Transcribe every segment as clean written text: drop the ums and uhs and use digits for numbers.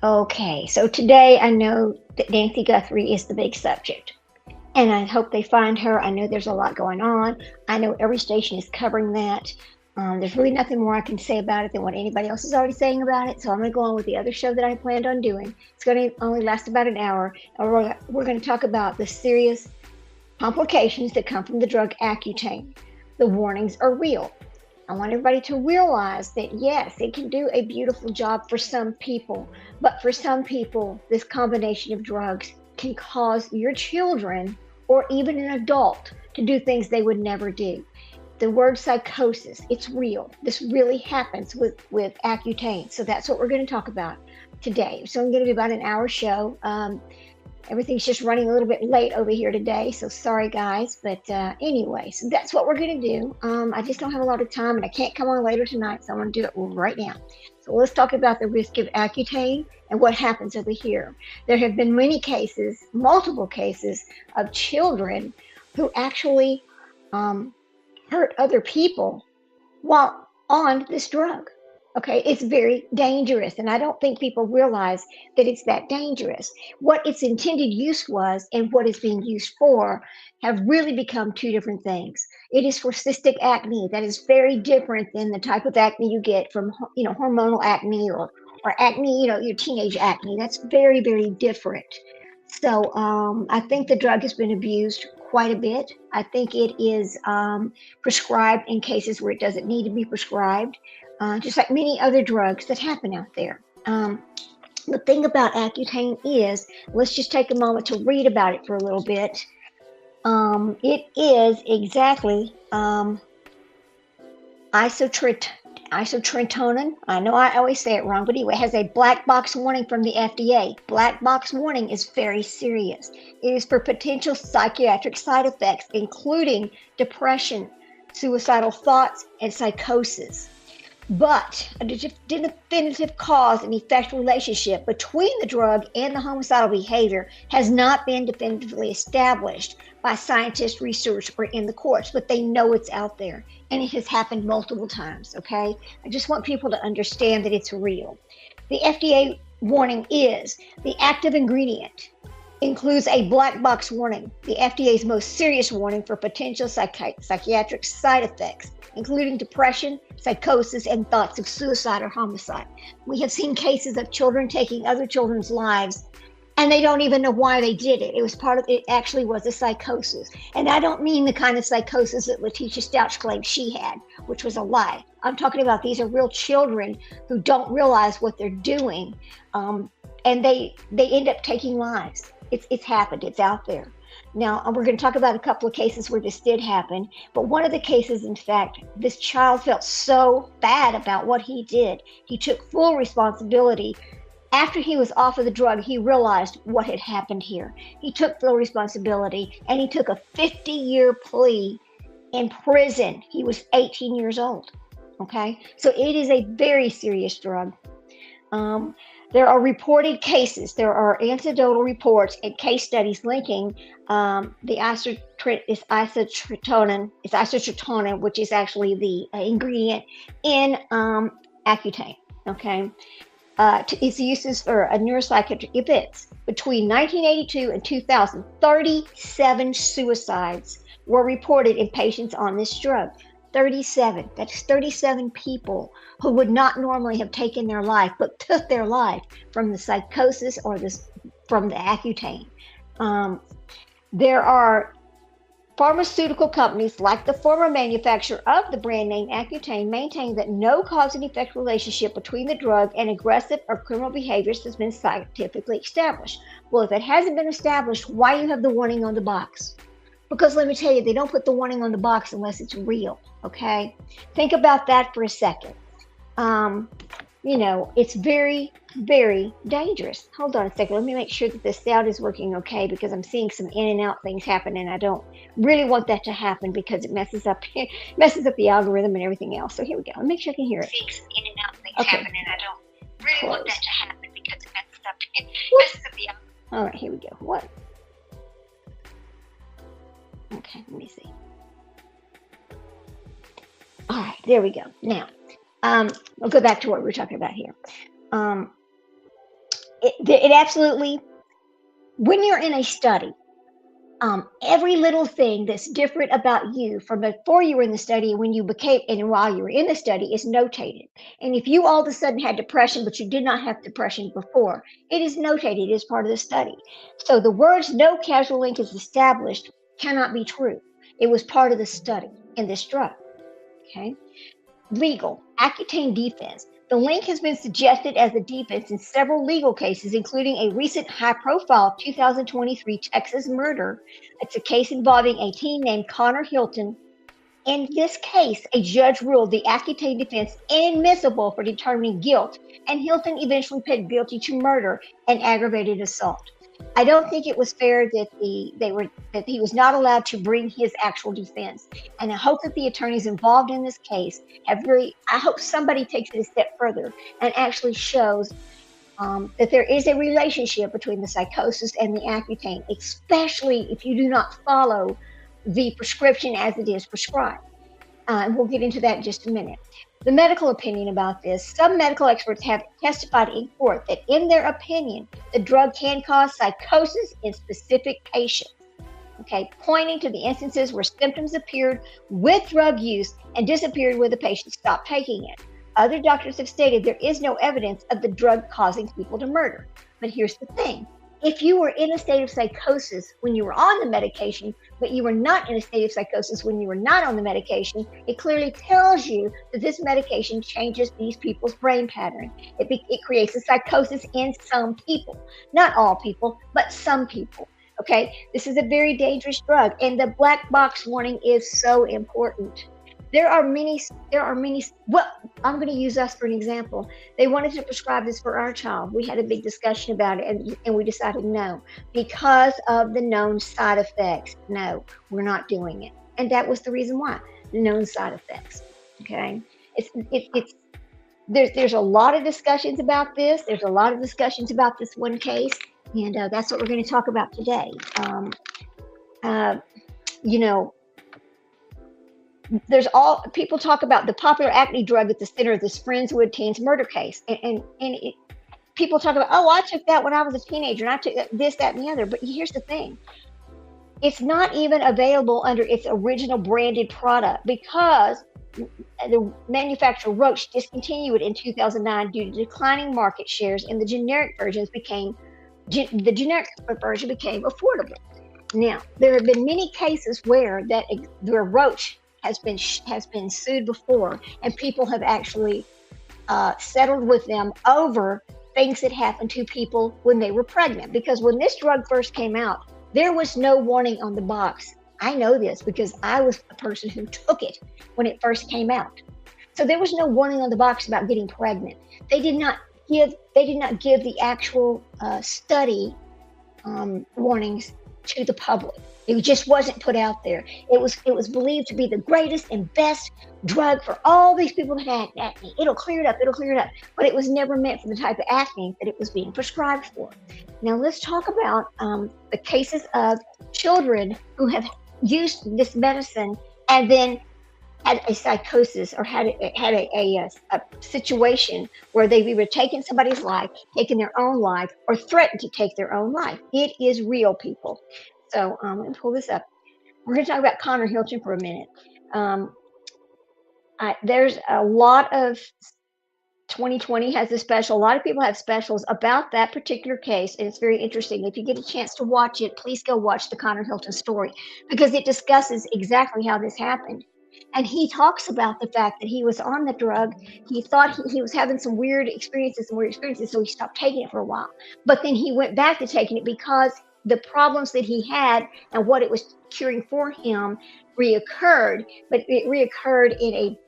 Okay, so today I know that Nancy Guthrie is the big subject, and I hope they find her. I know there's a lot going on. I know every station is covering that. There's really nothing more I can say about it than what anybody else is already saying about it. So I'm going to go on with the other show that I planned on doing. It's going to only last about an hour, and we're going to talk about the serious complications that come from the drug Accutane. The warnings are real. I want everybody to realize that yes, it can do a beautiful job for some people, but for some people, this combination of drugs can cause your children or even an adult to do things they would never do. The word psychosis, it's real. This really happens with Accutane. So that's what we're going to talk about today. So I'm going to do about an hour show. Everything's just running a little bit late over here today, so sorry guys. But anyway, so that's what we're going to do. I just don't have a lot of time, and I can't come on later tonight, so I'm going to do it right now. So let's talk about the risk of Accutane and what happens over here. There have been many cases, multiple cases, of children who actually hurt other people while on this drug. Okay, it's very dangerous, and I don't think people realize that it's that dangerous. What its intended use was and what it's being used for have really become two different things. It is for cystic acne. That is very different than the type of acne you get from, hormonal acne or acne, your teenage acne. That's very, very different. So I think the drug has been abused quite a bit. I think it is prescribed in cases where it doesn't need to be prescribed, just like many other drugs that happen out there. The thing about Accutane is, let's just take a moment to read about it for a little bit. It is exactly isotretinoin. I know I always say it wrong, but anyway, it has a black box warning from the FDA. Black box warning is very serious. It is for potential psychiatric side effects, including depression, suicidal thoughts, and psychosis. But a definitive cause and effect relationship between the drug and the homicidal behavior has not been definitively established by scientists, research, or in the courts, but they know it's out there, and it has happened multiple times, okay? I just want people to understand that it's real. The FDA warning is the active ingredient includes a black box warning, the FDA's most serious warning for potential psychiatric side effects, including depression, psychosis, and thoughts of suicide or homicide. We have seen cases of children taking other children's lives, and they don't even know why they did it. It actually was a psychosis. And I don't mean the kind of psychosis that Letitia Stouch claimed she had, which was a lie. I'm talking about these are real children who don't realize what they're doing, and they end up taking lives. It's happened. It's out there. Now, we're going to talk about a couple of cases where this did happen, but one of the cases, in fact, this child felt so bad about what he did. He took full responsibility. After he was off of the drug, he realized what had happened here. He took full responsibility, and he took a 50-year plea in prison. He was 18 years old, okay? So it is a very serious drug. There are reported cases. There are anecdotal reports and case studies linking the isotretinoin, which is actually the ingredient in Accutane. Okay, its uses for neuropsychiatric events. Between 1982 and 2000, 37 suicides were reported in patients on this drug. 37. That's 37 people who would not normally have taken their life, but took their life from the psychosis or from the Accutane. There are pharmaceutical companies, like the former manufacturer of the brand name Accutane, maintain that no cause and effect relationship between the drug and aggressive or criminal behaviors has been scientifically established. Well, if it hasn't been established, why do you have the warning on the box? Because let me tell you, they don't put the warning on the box unless it's real, okay? Think about that for a second. It's very, very dangerous. Hold on a second. Let me make sure that the sound is working okay, because I'm seeing some in and out things happen, and I don't really want that to happen because it messes up the algorithm and everything else. So here we go. Let me make sure I can hear it. In and out things happen, and I don't really want that to happen because it messes up the algorithm. All right, here we go. What? Okay, let me see. All right, there we go. Now, we'll go back to what we were talking about here. it absolutely, when you're in a study, every little thing that's different about you from before you were in the study and when you became and while you were in the study is notated. And if you all of a sudden had depression, but you did not have depression before, it is notated as part of the study. So the words no causal link is established cannot be true. It was part of the study in this drug. Okay. Legal, Accutane defense. The link has been suggested as a defense in several legal cases, including a recent high-profile 2023 Texas murder. It's a case involving a teen named Connor Hilton. In this case, a judge ruled the Accutane defense inadmissible for determining guilt, and Hilton eventually pled guilty to murder and aggravated assault. I don't think it was fair that that he was not allowed to bring his actual defense, and I hope that the attorneys involved in this case have really. I hope somebody takes it a step further and actually shows that there is a relationship between the psychosis and the Accutane, especially if you do not follow the prescription as it is prescribed. And we'll get into that in just a minute. The medical opinion about this, some medical experts have testified in court that in their opinion, the drug can cause psychosis in specific patients. Okay, pointing to the instances where symptoms appeared with drug use and disappeared when the patient stopped taking it. Other doctors have stated there is no evidence of the drug causing people to murder. But here's the thing. If you were in a state of psychosis when you were on the medication, but you were not in a state of psychosis when you were not on the medication, it clearly tells you that this medication changes these people's brain pattern. It creates a psychosis in some people. Not all people, but some people. Okay, this is a very dangerous drug, and the black box warning is so important. There are many, well, I'm going to use us for an example. They wanted to prescribe this for our child. We had a big discussion about it, and we decided no, because of the known side effects. No, we're not doing it. And that was the reason why, the known side effects. Okay. There's a lot of discussions about this. There's a lot of discussions about this one case, and that's what we're going to talk about today. You know, there's all people talk about the popular acne drug at the center of this Friendswood teens murder case, and people talk about, oh, I took that when I was a teenager, and I took this, that, and the other. But here's the thing: it's not even available under its original branded product because the manufacturer Roche discontinued it in 2009 due to declining market shares, and the generic version became affordable. Now, there have been many cases where Roche has been sued before, and people have actually settled with them over things that happened to people when they were pregnant. Because when this drug first came out, there was no warning on the box. I know this because I was the person who took it when it first came out. So there was no warning on the box about getting pregnant. They did not give the actual study warnings to the public. It just wasn't put out there. It was believed to be the greatest and best drug for all these people that had acne. It'll clear it up. But it was never meant for the type of acne that it was being prescribed for. Now let's talk about the cases of children who have used this medicine and then had a psychosis or had a situation where they've either taken somebody's life, taken their own life, or threatened to take their own life. It is real, people. So let me pull this up. We're going to talk about Connor Hilton for a minute. There's a lot of 2020 has a special. A lot of people have specials about that particular case, and it's very interesting. If you get a chance to watch it, please go watch the Connor Hilton story because it discusses exactly how this happened. And he talks about the fact that he was on the drug. He thought he was having some weird experiences, so he stopped taking it for a while. But then he went back to taking it because the problems that he had and what it was curing for him reoccurred, but it reoccurred in a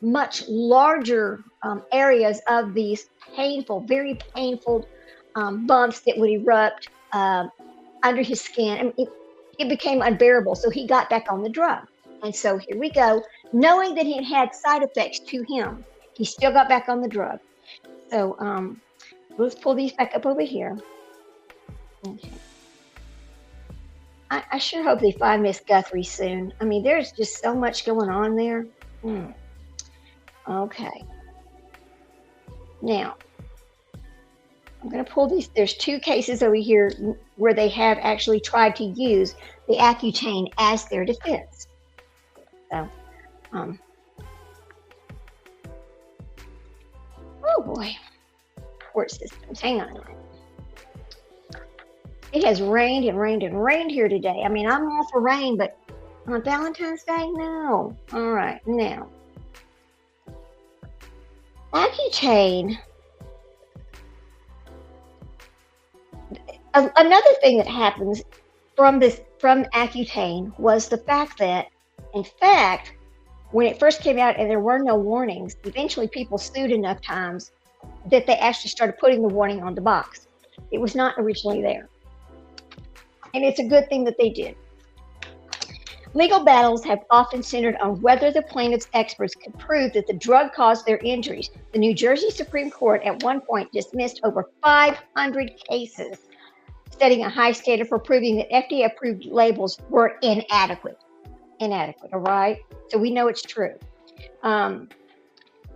much larger areas of these very painful bumps that would erupt under his skin. I mean, it became unbearable, so he got back on the drug. And so here we go, knowing that it had side effects to him, he still got back on the drug. So let's pull these back up over here. Okay. I sure hope they find Miss Guthrie soon. I mean, there's just so much going on there. Okay. Now, I'm going to pull these. There's two cases over here where they have actually tried to use the Accutane as their defense. So, oh boy, court systems. Hang on. It has rained and rained and rained here today. I mean, I'm all for rain, but on Valentine's Day, no. All right, now. Accutane. Another thing that happens from Accutane was the fact that, in fact, when it first came out and there were no warnings, eventually people sued enough times that they actually started putting the warning on the box. It was not originally there. And it's a good thing that they did. Legal battles have often centered on whether the plaintiff's experts could prove that the drug caused their injuries. The New Jersey Supreme Court at one point dismissed over 500 cases, setting a high standard for proving that FDA-approved labels were inadequate. All right? So we know it's true.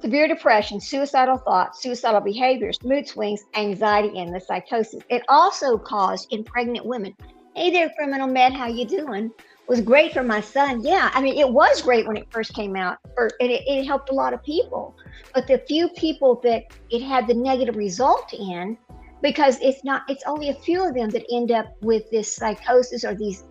Severe depression, suicidal thoughts, suicidal behaviors, mood swings, anxiety, and the psychosis. It also caused in pregnant women. Hey there, Criminal Med, how you doing? Was great for my son. Yeah, I mean, it was great when it first came out, and it helped a lot of people. But the few people that it had the negative result in, because it's only a few of them that end up with this psychosis or these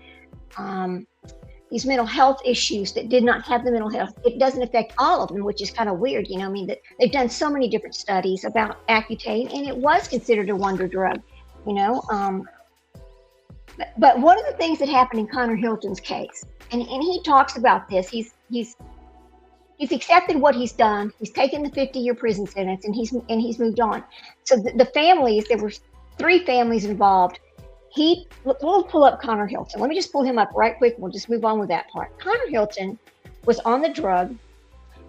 mental health issues that did not have the mental health. It doesn't affect all of them, which is kind of weird. I mean, that they've done so many different studies about Accutane, and it was considered a wonder drug, But one of the things that happened in Connor Hilton's case, and he talks about this, he's accepted what he's done. He's taken the 50-year prison sentence, and he's moved on. So the families, there were 3 families involved. We'll pull up Connor Hilton. Let me just pull him up right quick. We'll just move on with that part. Connor Hilton was on the drug.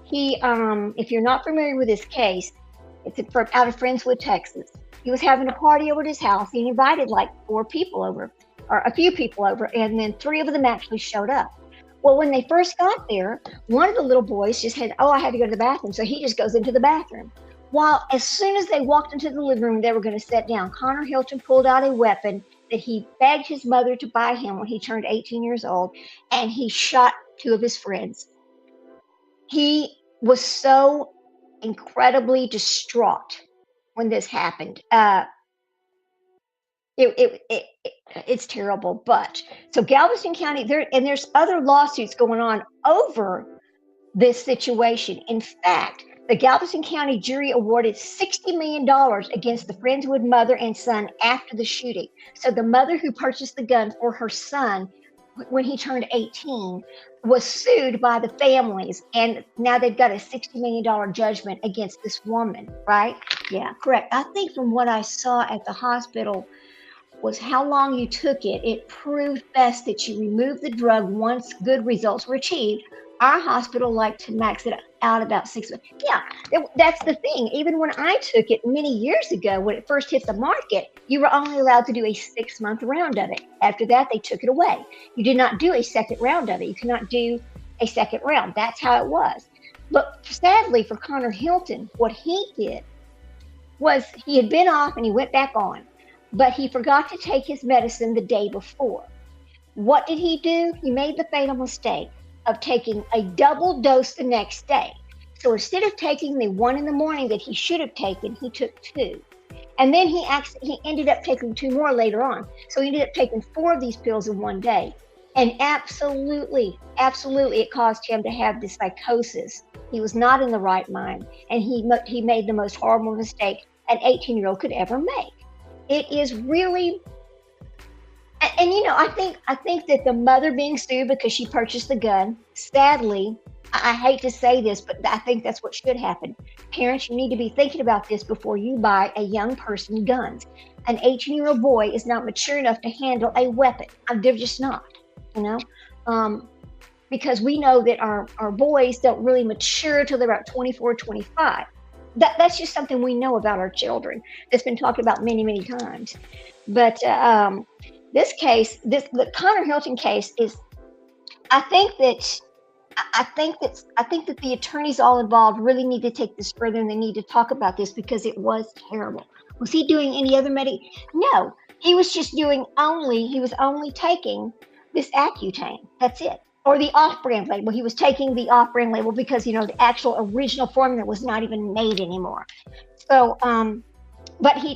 He, if you're not familiar with this case, it's out of Friendswood, Texas. He was having a party over at his house. He invited like 4 people over, or a few people over, and then 3 of them actually showed up. Well, when they first got there, one of the little boys just had, I had to go to the bathroom. So he just goes into the bathroom. While as soon as they walked into the living room, they were going to sit down, Connor Hilton pulled out a weapon that he begged his mother to buy him when he turned 18 years old, and he shot 2 of his friends. He was so incredibly distraught when this happened. It's terrible. But so Galveston County, there's other lawsuits going on over this situation. In fact, the Galveston County jury awarded $60 million against the Friendswood mother and son after the shooting. So the mother who purchased the gun for her son when he turned 18 was sued by the families, and now they've got a $60 million judgment against this woman, right? Yeah, correct. I think from what I saw at the hospital was how long you took it. It proved best that you remove the drug once good results were achieved. Our hospital liked to max it out about 6 months. Yeah, that's the thing. Even when I took it many years ago, when it first hit the market, you were only allowed to do a 6-month round of it. After that, they took it away. You did not do a second round of it. You cannot do a second round. That's how it was. But sadly for Connor Hilton, what he did was he had been off and he went back on, but he forgot to take his medicine the day before. What did he do? He made the fatal mistake of taking a double dose the next day. So instead of taking the 1 in the morning that he should have taken, he took 2. And then he ended up taking 2 more later on. So he ended up taking 4 of these pills in one day. And absolutely, it caused him to have this psychosis. He was not in the right mind. And he made the most horrible mistake an 18-year-old could ever make. It is really, and I think that the mother being sued because she purchased the gun, sadly, I hate to say this, but I think that's what should happen. Parents, you need to be thinking about this before you buy a young person guns. An 18-year-old boy is not mature enough to handle a weapon. They're just not, because we know that our boys don't really mature till they're about 24, 25. That's just something we know about our children. That's been talked about many, many times. But this case, the Connor Hilton case is, I think that the attorneys all involved really need to take this further, and they need to talk about this because it was terrible. Was he doing any other No, he was only taking this Accutane. That's it. Or the off-brand label. He was taking the off-brand label because, the actual original formula was not even made anymore. So, but he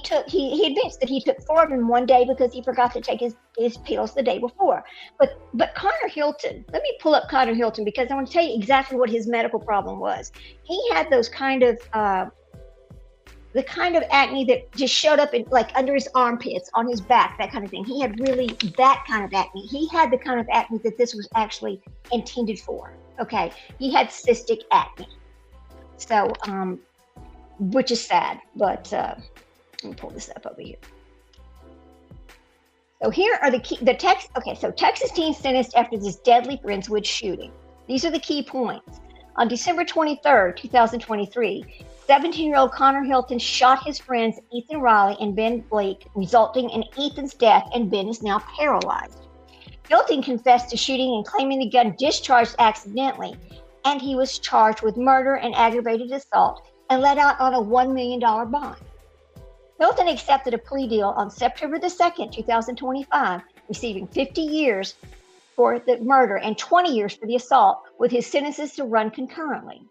admits that he took 4 of them one day because he forgot to take his pills the day before. But Connor Hilton, let me pull up Connor Hilton because I want to tell you exactly what his medical problem was. He had those kind of the kind of acne that just showed up in, like, under his armpits, on his back, that kind of thing. He had really that kind of acne. He had the kind of acne that this was actually intended for. Okay, he had cystic acne. So, which is sad, but let me pull this up over here. So here are the text. Okay, so Texas teen sentenced after this deadly Friendswood shooting. These are the key points. On December 23rd, 2023, 17-year-old Connor Hilton shot his friends Ethan Riley and Ben Blake, resulting in Ethan's death, and Ben is now paralyzed. Hilton confessed to shooting and claiming the gun discharged accidentally, and he was charged with murder and aggravated assault and let out on a $1 million bond. Hilton accepted a plea deal on September the 2nd, 2025, receiving 50 years for the murder and 20 years for the assault, with his sentences to run concurrently.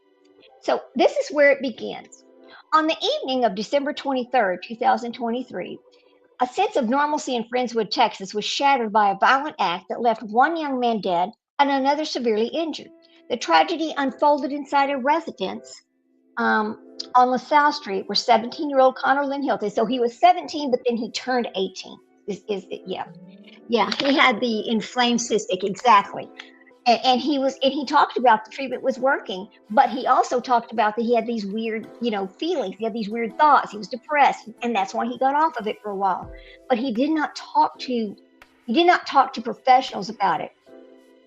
So this is where it begins. On the evening of December 23rd, 2023, a sense of normalcy in Friendswood, Texas was shattered by a violent act that left one young man dead and another severely injured. The tragedy unfolded inside a residence on LaSalle Street, where 17-year-old Connor Lynn Hilton, so he was 17, but then he turned 18. Yeah, he had the inflamed cystic, exactly. And he talked about the treatment was working, but he also talked about that he had these weird, feelings. He had these weird thoughts. He was depressed, and that's why he got off of it for a while. But he did not talk to professionals about it.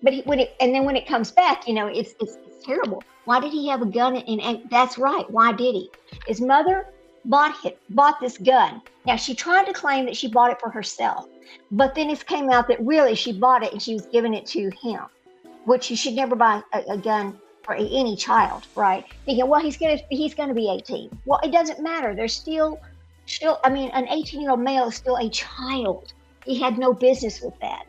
But when it comes back, it's terrible. Why did he have a gun? And that's right. Why did he? His mother bought this gun. Now, she tried to claim that she bought it for herself, but then it came out that really she bought it and she was giving it to him, which you should never buy a gun for any child, right? Thinking, well, he's gonna be 18. Well, it doesn't matter. There's still, I mean, an 18-year-old male is still a child. He had no business with that.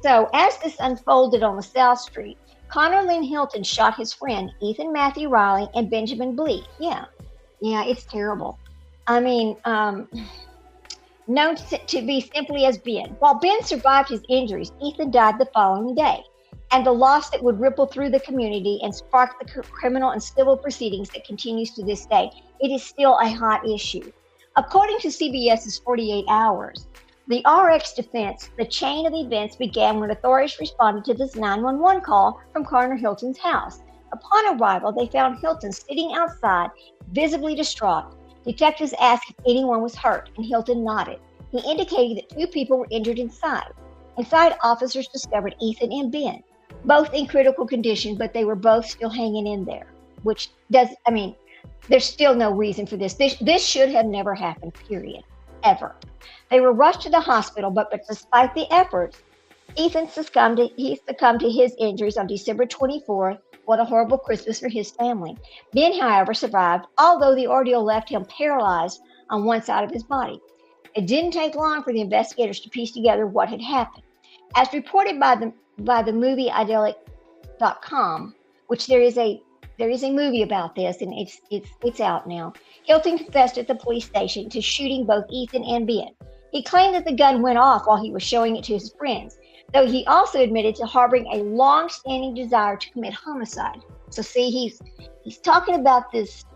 So as this unfolded on LaSalle Street, Connor Lynn Hilton shot his friend Ethan Matthew Riley and Benjamin Bleak. Yeah, it's terrible. I mean, known to be simply as Ben. While Ben survived his injuries, Ethan died the following day. And the loss that would ripple through the community and spark the criminal and civil proceedings that continues to this day, it is still a hot issue. According to CBS's 48 Hours, the RX defense, the chain of events began when authorities responded to this 911 call from Connor Hilton's house. Upon arrival, they found Hilton sitting outside, visibly distraught. Detectives asked if anyone was hurt, and Hilton nodded. He indicated that 2 people were injured inside. Inside, officers discovered Ethan and Ben, both in critical condition, but they were both still hanging in there, there's still no reason for this. This should have never happened, period, ever. They were rushed to the hospital, but despite the efforts, Ethan succumbed to his injuries on December 24th. What a horrible Christmas for his family. Ben, however, survived, although the ordeal left him paralyzed on one side of his body. It didn't take long for the investigators to piece together what had happened. As reported by the movieidyllic.com, which there is a movie about this, and it's out now. Hilton confessed at the police station to shooting both Ethan and Ben. He claimed that the gun went off while he was showing it to his friends, though he also admitted to harboring a long-standing desire to commit homicide. So see, he's talking about this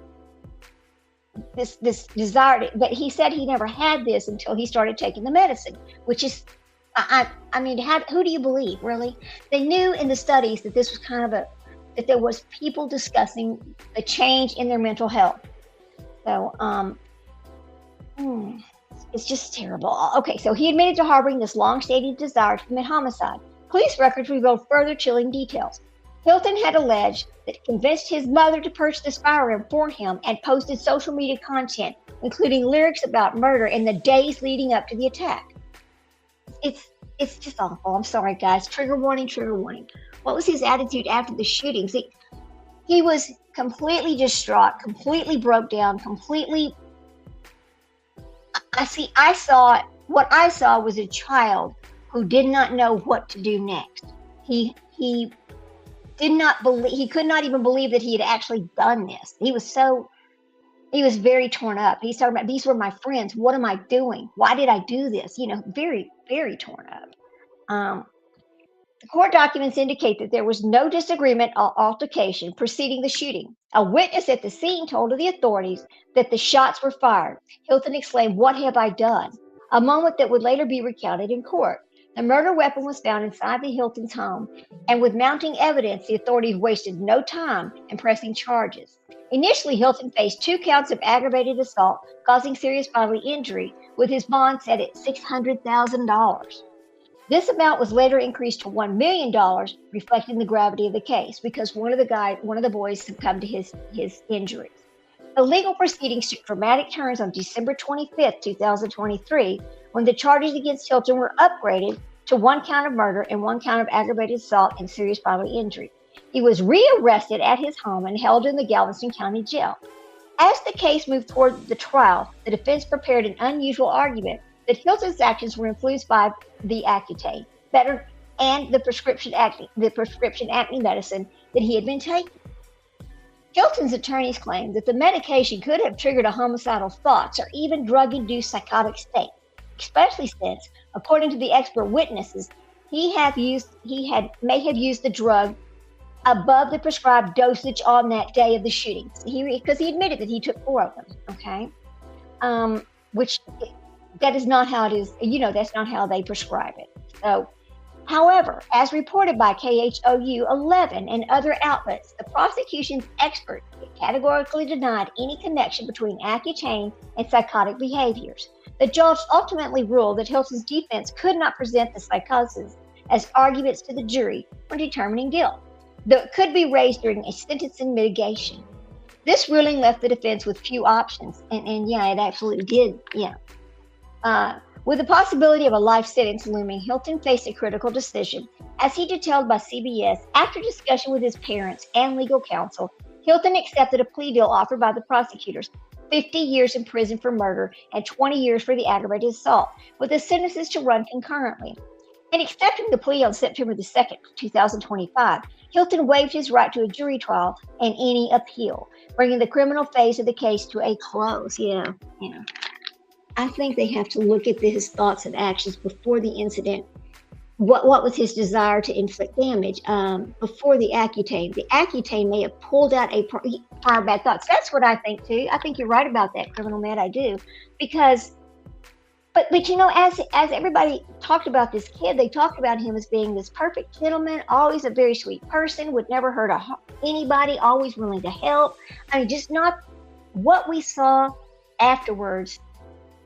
desire, but he said he never had this until he started taking the medicine, which is, who do you believe, really? They knew in the studies that this was that there was people discussing the change in their mental health. So, it's just terrible. Okay, so he admitted to harboring this long-standing desire to commit homicide. Police records revealed further chilling details. Hilton had alleged that he convinced his mother to purchase this firearm for him and posted social media content, including lyrics about murder in the days leading up to the attack. It's just awful. I'm sorry, guys. Trigger warning, trigger warning. What was his attitude after the shootings? He was completely distraught, completely broke down, completely what I saw was a child who did not know what to do next. He did not believe, he could not even believe that he had actually done this. He was very torn up. He's talking about, these were my friends. What am I doing? Why did I do this? Very, very torn up. Um, the court documents indicate that there was no disagreement or altercation preceding the shooting. A witness at the scene told the authorities that the shots were fired. Hilton exclaimed, "What have I done?" A moment that would later be recounted in court. The murder weapon was found inside the Hilton's home, and with mounting evidence, the authorities wasted no time in pressing charges. Initially, Hilton faced 2 counts of aggravated assault causing serious bodily injury, with his bond set at $600,000. This amount was later increased to $1 million, reflecting the gravity of the case, because one of the boys succumbed to his injuries. The legal proceedings took dramatic turns on December 25th, 2023, when the charges against Hilton were upgraded to 1 count of murder and 1 count of aggravated assault and serious bodily injury. He was rearrested at his home and held in the Galveston County Jail. As the case moved toward the trial, the defense prepared an unusual argument that Hilton's actions were influenced by the Accutane, and the prescription acne medicine that he had been taking. Hilton's attorneys claimed that the medication could have triggered a homicidal thoughts or even drug-induced psychotic state, especially since, according to the expert witnesses, he may have used the drug above the prescribed dosage on that day of the shooting. Because he admitted that he took 4 of them. Okay, which that is not how it is. That's not how they prescribe it. So, however, as reported by KHOU 11 and other outlets, the prosecution's experts categorically denied any connection between Accutane and psychotic behaviors. The judge ultimately ruled that Hilton's defense could not present the psychosis as arguments to the jury when determining guilt, though it could be raised during a sentencing mitigation. This ruling left the defense with few options, and yeah, it absolutely did, yeah. With the possibility of a life sentence looming, Hilton faced a critical decision. As he detailed by CBS, after discussion with his parents and legal counsel, Hilton accepted a plea deal offered by the prosecutors: 50 years in prison for murder and 20 years for the aggravated assault, with the sentences to run concurrently. In accepting the plea on September the 2nd, 2025, Hilton waived his right to a jury trial and any appeal, bringing the criminal phase of the case to a close. I think they have to look at his thoughts and actions before the incident. What was his desire to inflict damage before the Accutane? The Accutane may have pulled out prior bad thoughts. That's what I think too. I think you're right about that, Criminal Med. I do, because, but as everybody talked about this kid, they talked about him as being this perfect gentleman, always a very sweet person, would never hurt anybody, always willing to help. I mean, just not what we saw afterwards.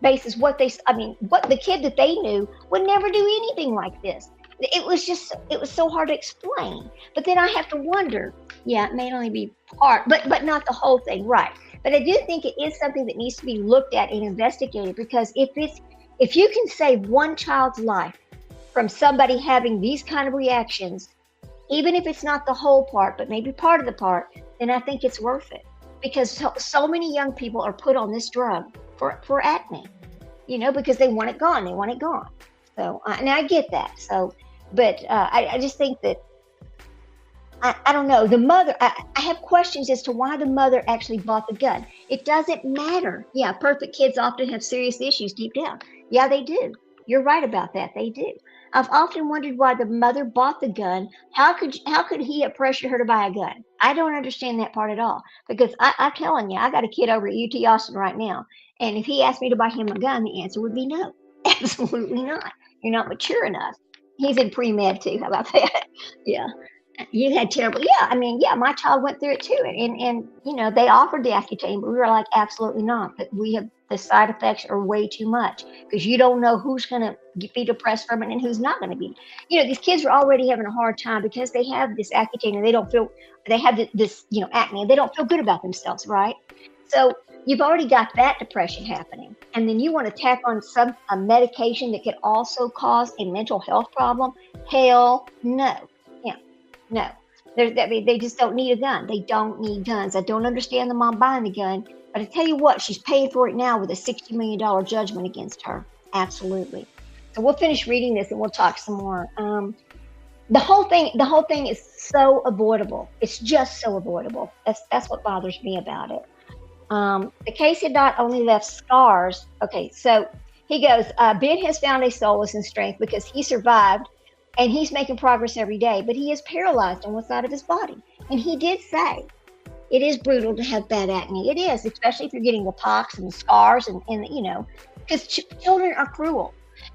Basis what the kid that they knew would never do anything like this. It was so hard to explain. But then I have to wonder, it may only be part, but not the whole thing, right? But I do think it is something that needs to be looked at and investigated, because if you can save one child's life from somebody having these kind of reactions, even if it's not the whole part, but maybe part of the part, then I think it's worth it. Because so many young people are put on this drug for acne, because they want it gone. So, and I get that. So, but I just think that, I don't know, the mother, I have questions as to why the mother actually bought the gun. It doesn't matter. Yeah, perfect kids often have serious issues deep down. Yeah, they do. You're right about that. They do. I've often wondered why the mother bought the gun. How could he have pressured her to buy a gun? I don't understand that part at all. Because I'm telling you, I got a kid over at UT Austin right now, and if he asked me to buy him a gun, the answer would be no. Absolutely not. You're not mature enough. He's in pre-med too. How about that? Yeah. You had terrible. Yeah, my child went through it too, and they offered the Accutane, but we were like, absolutely not. But the side effects are way too much, because you don't know who's going to be depressed from it and who's not going to be. These kids are already having a hard time because they have this Accutane and they have this acne, and they don't feel good about themselves, right? So you've already got that depression happening, and then you want to tack on a medication that could also cause a mental health problem. Hell no. No, they just don't need a gun. They don't need guns. I don't understand the mom buying the gun, But I tell you what, she's paying for it now with a $60 million judgment against her. Absolutely. So we'll finish reading this and we'll talk some more. The whole thing is so avoidable. It's just so avoidable. That's what bothers me about it. The case had not only left scars. Okay, so he goes, Ben has found a solace and strength because he survived and he's making progress every day, but he is paralyzed on one side of his body. And he did say, it is brutal to have bad acne. It is, especially if you're getting the pox and the scars and because children are cruel.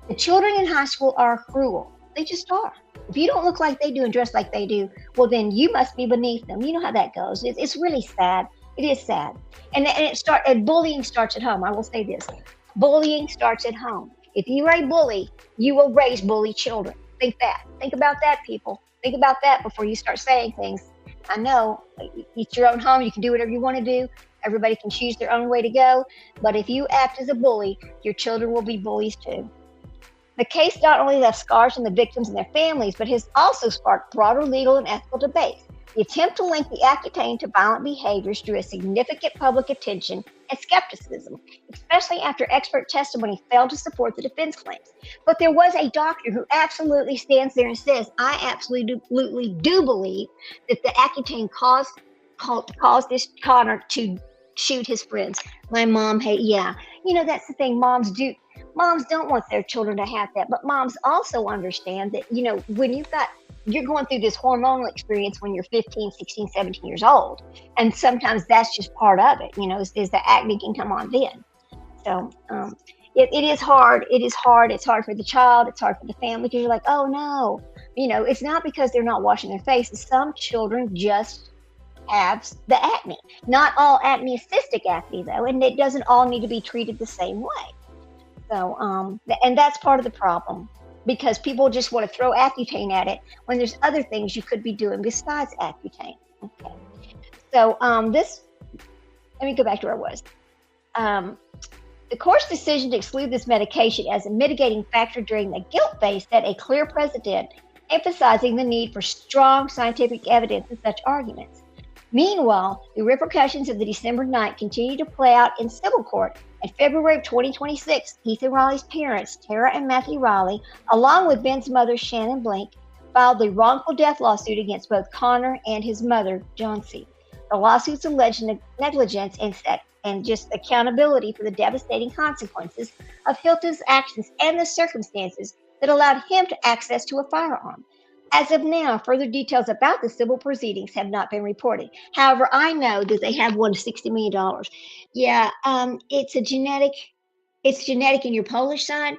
The children in high school are cruel. They just are. If you don't look like they do and dress like they do, well, then you must be beneath them. You know how that goes. It's really sad. It is sad. And bullying starts at home. I will say this. Bullying starts at home. If you are a bully, you will raise bully children. Think that. Think about that, people. Think about that before you start saying things. I know it's your own home. You can do whatever you want to do. Everybody can choose their own way to go. But if you act as a bully, your children will be bullies too. The case not only left scars on the victims and their families, but has also sparked broader legal and ethical debates. The attempt to link the Accutane to violent behaviors drew a significant public attention and skepticism, especially after expert testimony failed to support the defense claims. But there was a doctor who absolutely stands there and says, I absolutely do believe that the Accutane caused this Connor to shoot his friends. My mom that's the thing. Moms don't want their children to have that, but moms also understand that, when you're going through this hormonal experience when you're 15, 16, 17 years old. And sometimes that's just part of it, is the acne can come on then. So it is hard. It is hard. It's hard for the child. It's hard for the family because you're like, oh no, it's not because they're not washing their faces. Some children just have the acne. Not all acne is cystic acne though, and it doesn't all need to be treated the same way. So, and that's part of the problem. Because people just want to throw Accutane at it when there's other things you could be doing besides Accutane. Okay. So let me go back to where I was. The court's decision to exclude this medication as a mitigating factor during the guilt phase set a clear precedent, emphasizing the need for strong scientific evidence in such arguments. Meanwhile, the repercussions of the December 9th continue to play out in civil court. In February of 2026, Ethan Riley's parents, Tara and Matthew Riley, along with Ben's mother, Shannon Blink, filed a wrongful death lawsuit against both Connor and his mother, Johnsy. The lawsuits allege negligence and just accountability for the devastating consequences of Hilton's actions and the circumstances that allowed him to access to a firearm. As of now, further details about the civil proceedings have not been reported. However, I know that they have won $60 million. Yeah, it's genetic in your Polish side.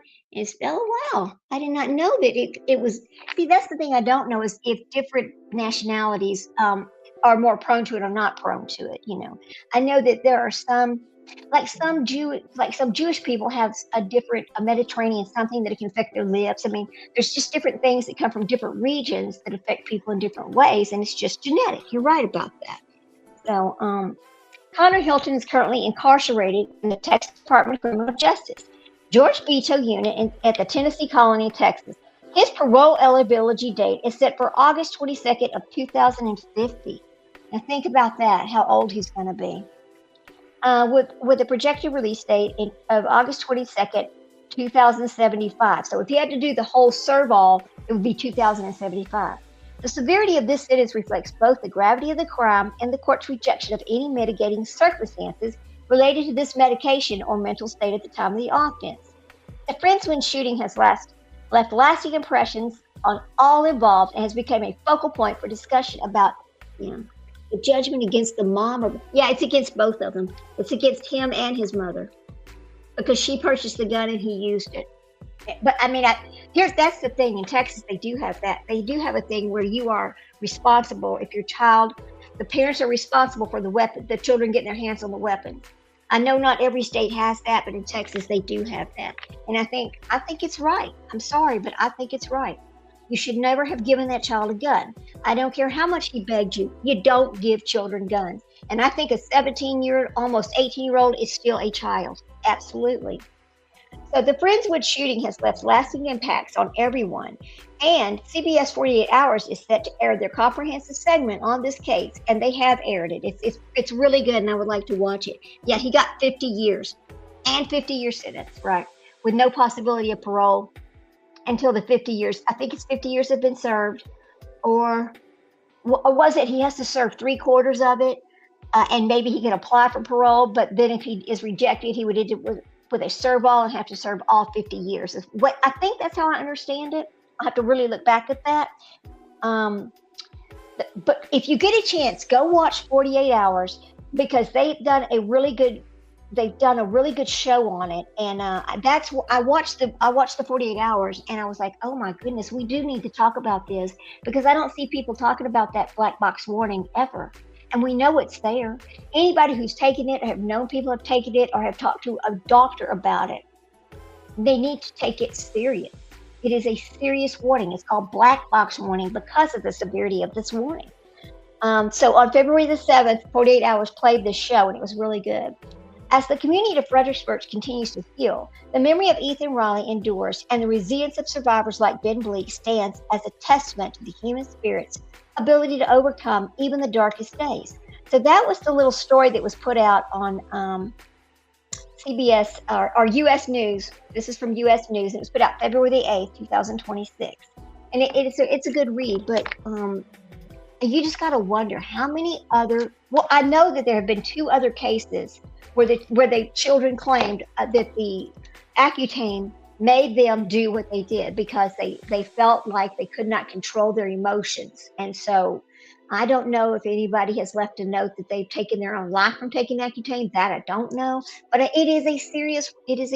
Oh, wow. I did not know that it was. See, that's the thing I don't know is if different nationalities are more prone to it or not prone to it. I know that there are some Jewish people have a Mediterranean something that can affect their lips. I mean, there's just different things that come from different regions that affect people in different ways, and it's just genetic. You're right about that. So, Connor Hilton is currently incarcerated in the Texas Department of Criminal Justice, George Beto Unit at the Tennessee Colony, Texas. His parole eligibility date is set for August 22nd of 2050. Now think about that, how old he's going to be. With a projected release date of August 22nd, 2075. So if he had to do the whole serve-all, it would be 2075. The severity of this sentence reflects both the gravity of the crime and the court's rejection of any mitigating circumstances related to this medication or mental state at the time of the offense. The Friendsman shooting has left lasting impressions on all involved and has become a focal point for discussion about the judgment against the mom. It's against both of them. It's against him and his mother because she purchased the gun and he used it. But I mean, that's the thing. In Texas, they do have that. They do have a thing where you are responsible if your child, the parents are responsible for the weapon, the children getting their hands on the weapon. I know not every state has that, but in Texas, they do have that. And I think it's right. I'm sorry, but I think it's right. You should never have given that child a gun. I don't care how much he begged you. You don't give children guns. And I think a 17-year, almost 18-year-old is still a child. Absolutely. So the Friendswood shooting has left lasting impacts on everyone, and CBS 48 Hours is set to air their comprehensive segment on this case, and they have aired it. It's really good, and I would like to watch it. Yeah, he got 50 years and 50-year sentence, right, with no possibility of parole until the 50 years. I think it's 50 years have been served, or was it he has to serve 3/4 of it, and maybe he can apply for parole, but then if he is rejected, he would end up with a serve all and have to serve all 50 years. What I think that's how I understand it. I have to really look back at that. Um, but if you get a chance, go watch 48 Hours, because they've done a really good show on it, and that's I watched the 48 Hours, and I was like, oh my goodness, we do need to talk about this, because I don't see people talking about that black box warning ever, and we know it's there. Anybody who's taken it, or have known people have taken it, or have talked to a doctor about it, they need to take it serious. It is a serious warning. It's called black box warning because of the severity of this warning. So on February the 7th, 48 Hours played this show, and it was really good. As the community of Fredericksburg continues to heal, the memory of Ethan Riley endures, and the resilience of survivors like Ben Bleak stands as a testament to the human spirit's ability to overcome even the darkest days. So that was the little story that was put out on CBS or U.S. News. This is from U.S. News. It was put out February the 8th, 2026. And it's a good read, but you just got to wonder how many other, well, I know that there have been 2 other cases where the children claimed that the Accutane made them do what they did because they felt like they could not control their emotions. And so I don't know if anybody has left a note that they've taken their own life from taking Accutane. That I don't know, but it is a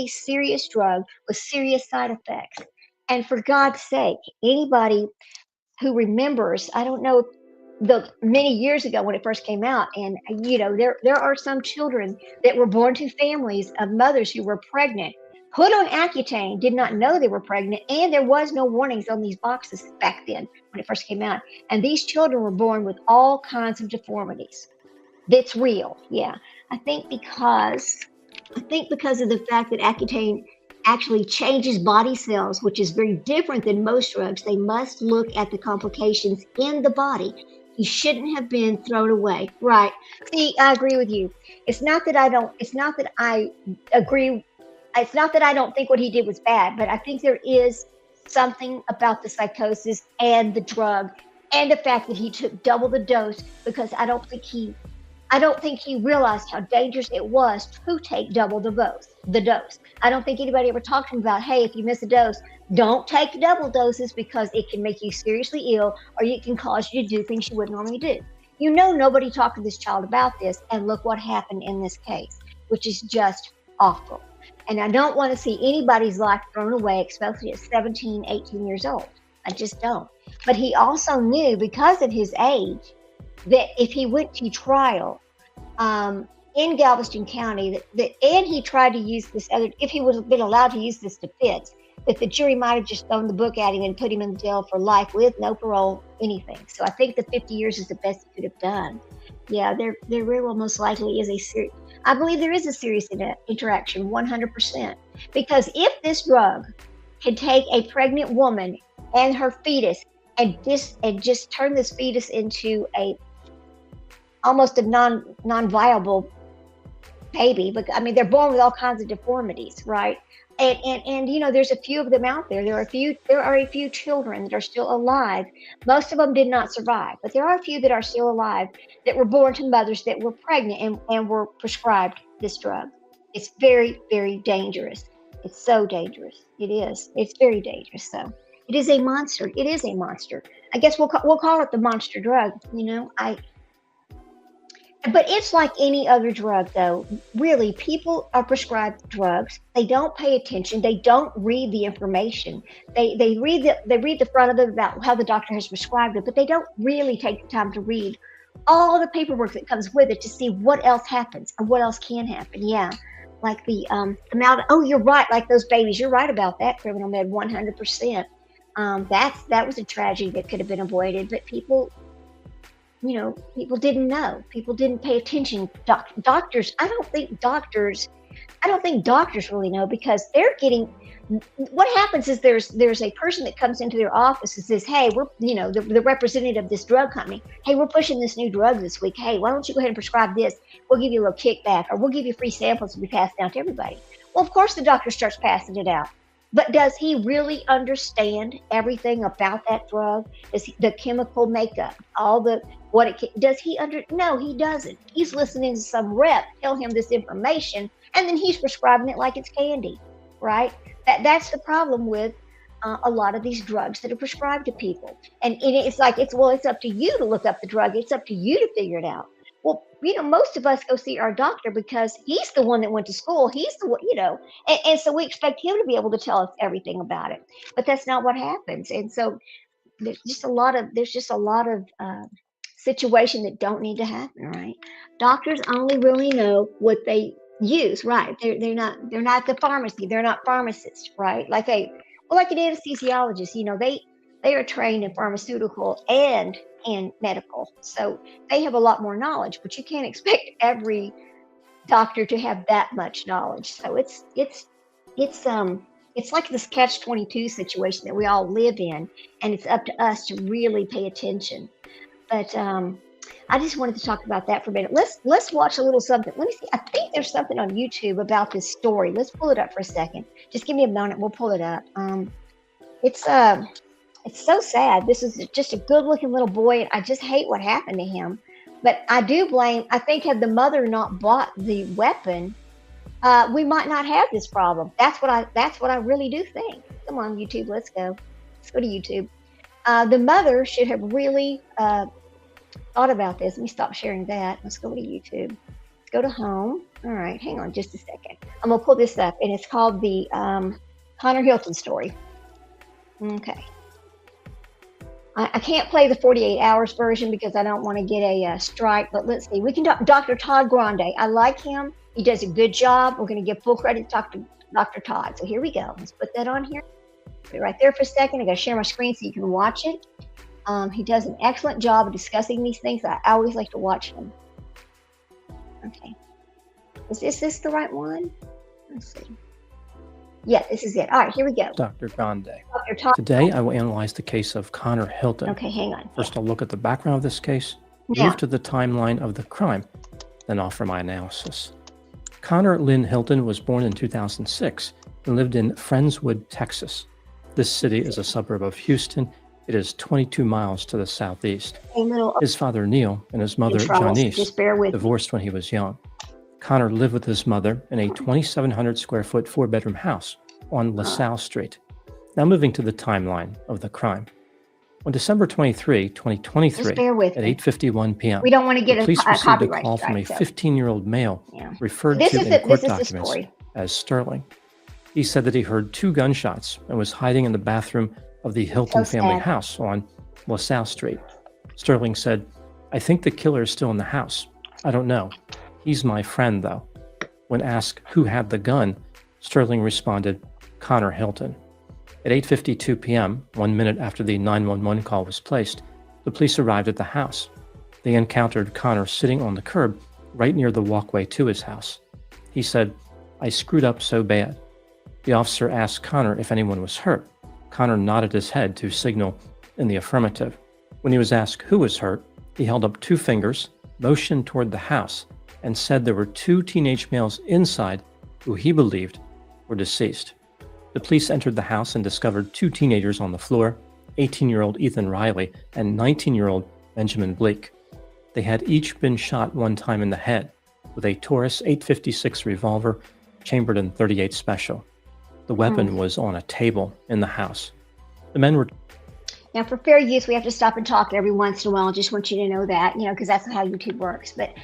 serious drug with serious side effects. And for God's sake, anybody who remembers, I don't know, the many years ago when it first came out, and there are some children that were born to families of mothers who were pregnant, put on Accutane, did not know they were pregnant, and there was no warnings on these boxes back then when it first came out, and these children were born with all kinds of deformities. That's real. Yeah, I think because of the fact that Accutane actually changes body cells, which is very different than most drugs. They must look at the complications in the body. He shouldn't have been thrown away. Right. See, I agree with you. It's not that I don't agree. It's not that I don't think what he did was bad, but I think there is something about the psychosis and the drug and the fact that he took double the dose, because I don't think he realized how dangerous it was to take double the dose. I don't think anybody ever talked to him about, hey, if you miss a dose, don't take double doses, because it can make you seriously ill, or it can cause you to do things you wouldn't normally do. Nobody talked to this child about this, and look what happened in this case, which is just awful. And I don't want to see anybody's life thrown away, especially at 17, 18 years old. I just don't. But he also knew, because of his age, that if he went to trial in Galveston County, and he tried to use this other, if he would have been allowed to use this defense, that the jury might have just thrown the book at him and put him in jail for life with no parole, anything. So I think the 50 years is the best he could have done. Yeah, there very well most likely is I believe there is a serious interaction, 100%. Because if this drug can take a pregnant woman and her fetus and just turn this fetus into almost a non-viable baby, but I mean, they're born with all kinds of deformities, right? And there's a few of them out there. There are a few children that are still alive. Most of them did not survive, but there are a few that are still alive that were born to mothers that were pregnant and were prescribed this drug. It's very, very dangerous. It's so dangerous. It is. It's very dangerous. So it is a monster. It is a monster. I guess we'll call it the monster drug. But it's like any other drug, though. Really, people are prescribed drugs. They don't pay attention. They don't read the information. They read the front of it about how the doctor has prescribed it, but they don't really take the time to read all the paperwork that comes with it to see what else happens and what else can happen. Yeah, like the amount. Oh, you're right. Like those babies. You're right about that. Criminal Med, 100%. That was a tragedy that could have been avoided, but people didn't know. People didn't pay attention. Doctors, I don't think doctors I don't think doctors really know because they're getting. What happens is there's a person that comes into their office and says, "Hey, we're the representative of this drug company. Hey, we're pushing this new drug this week. Hey, why don't you go ahead and prescribe this? We'll give you a little kickback, or we'll give you free samples to be passed out to everybody." Well, of course, the doctor starts passing it out. But does he really understand everything about that drug? The chemical makeup, all the what it does he under? No, he doesn't. He's listening to some rep tell him this information, and then he's prescribing it like it's candy, right? That's the problem with a lot of these drugs that are prescribed to people. And it's like it's up to you to look up the drug. It's up to you to figure it out. Well, most of us go see our doctor because he's the one that went to school. He's the one, and so we expect him to be able to tell us everything about it. But that's not what happens. And so there's just a lot of situation that don't need to happen, right? Doctors only really know what they use, right? They're not the pharmacy. They're not pharmacists, right? Like an anesthesiologist, they are trained in pharmaceutical and in medical, so they have a lot more knowledge. But you can't expect every doctor to have that much knowledge. So it's like this catch-22 situation that we all live in, and it's up to us to really pay attention. But I just wanted to talk about that for a minute. Let's watch a little something. Let me see. I think there's something on YouTube about this story. Let's pull it up for a second. Just give me a moment. We'll pull it up. It's so sad. This is just a good-looking little boy, and I just hate what happened to him. But I do blame. I think had the mother not bought the weapon, we might not have this problem. That's what I really do think. Come on, YouTube. Let's go. Let's go to YouTube. The mother should have really thought about this. Let me stop sharing that. Let's go to YouTube. Let's go to home. All right, hang on just a second. I'm gonna pull this up, and it's called the Connor Hilton story. Okay. I can't play the 48 hours version because I don't want to get a strike. But let's see. We can talk Dr. Todd Grande. I like him. He does a good job. We're going to give full credit to Dr. Todd. So here we go. Let's put that on here. Put it right there for a second. I got to share my screen so you can watch it. He does an excellent job of discussing these things. I always like to watch them. Okay. Is this the right one? Let's see. Yeah, this is it. All right, here we go. Dr. Grande. Today, I will analyze the case of Connor Hilton. Okay, hang on. First, I'll look at the background of this case, move to the timeline of the crime, then offer my analysis. Connor Lynn Hilton was born in 2006 and lived in Friendswood, Texas. This city is a suburb of Houston. It is 22 miles to the southeast. His father, Neil, and his mother, Janice, divorced when he was young. Connor lived with his mother in a 2,700 square foot 4-bedroom house on LaSalle Street. Now moving to the timeline of the crime. On December 23, 2023, at 8:51 p.m., we don't want to get police received a call from a 15-year-old male referred to in court documents as Sterling. He said that he heard 2 gunshots and was hiding in the bathroom of the Hilton family house on LaSalle Street. Sterling said, "I think the killer is still in the house. I don't know. He's my friend, though." When asked who had the gun, Sterling responded, "Connor Hilton." At 8:52 p.m., 1 minute after the 911 call was placed, the police arrived at the house. They encountered Connor sitting on the curb right near the walkway to his house. He said, "I screwed up so bad." The officer asked Connor if anyone was hurt. Connor nodded his head to signal in the affirmative. When he was asked who was hurt, he held up 2 fingers, motioned toward the house, and said there were 2 teenage males inside who he believed were deceased. The police entered the house and discovered 2 teenagers on the floor, 18-year-old Ethan Riley and 19-year-old Benjamin Bleak. They had each been shot 1 time in the head with a Taurus 856 revolver chambered in .38 Special. The weapon was on a table in the house. The men were... Now, for fair use, we have to stop and talk every once in a while. I just want you to know that, because that's how YouTube works. But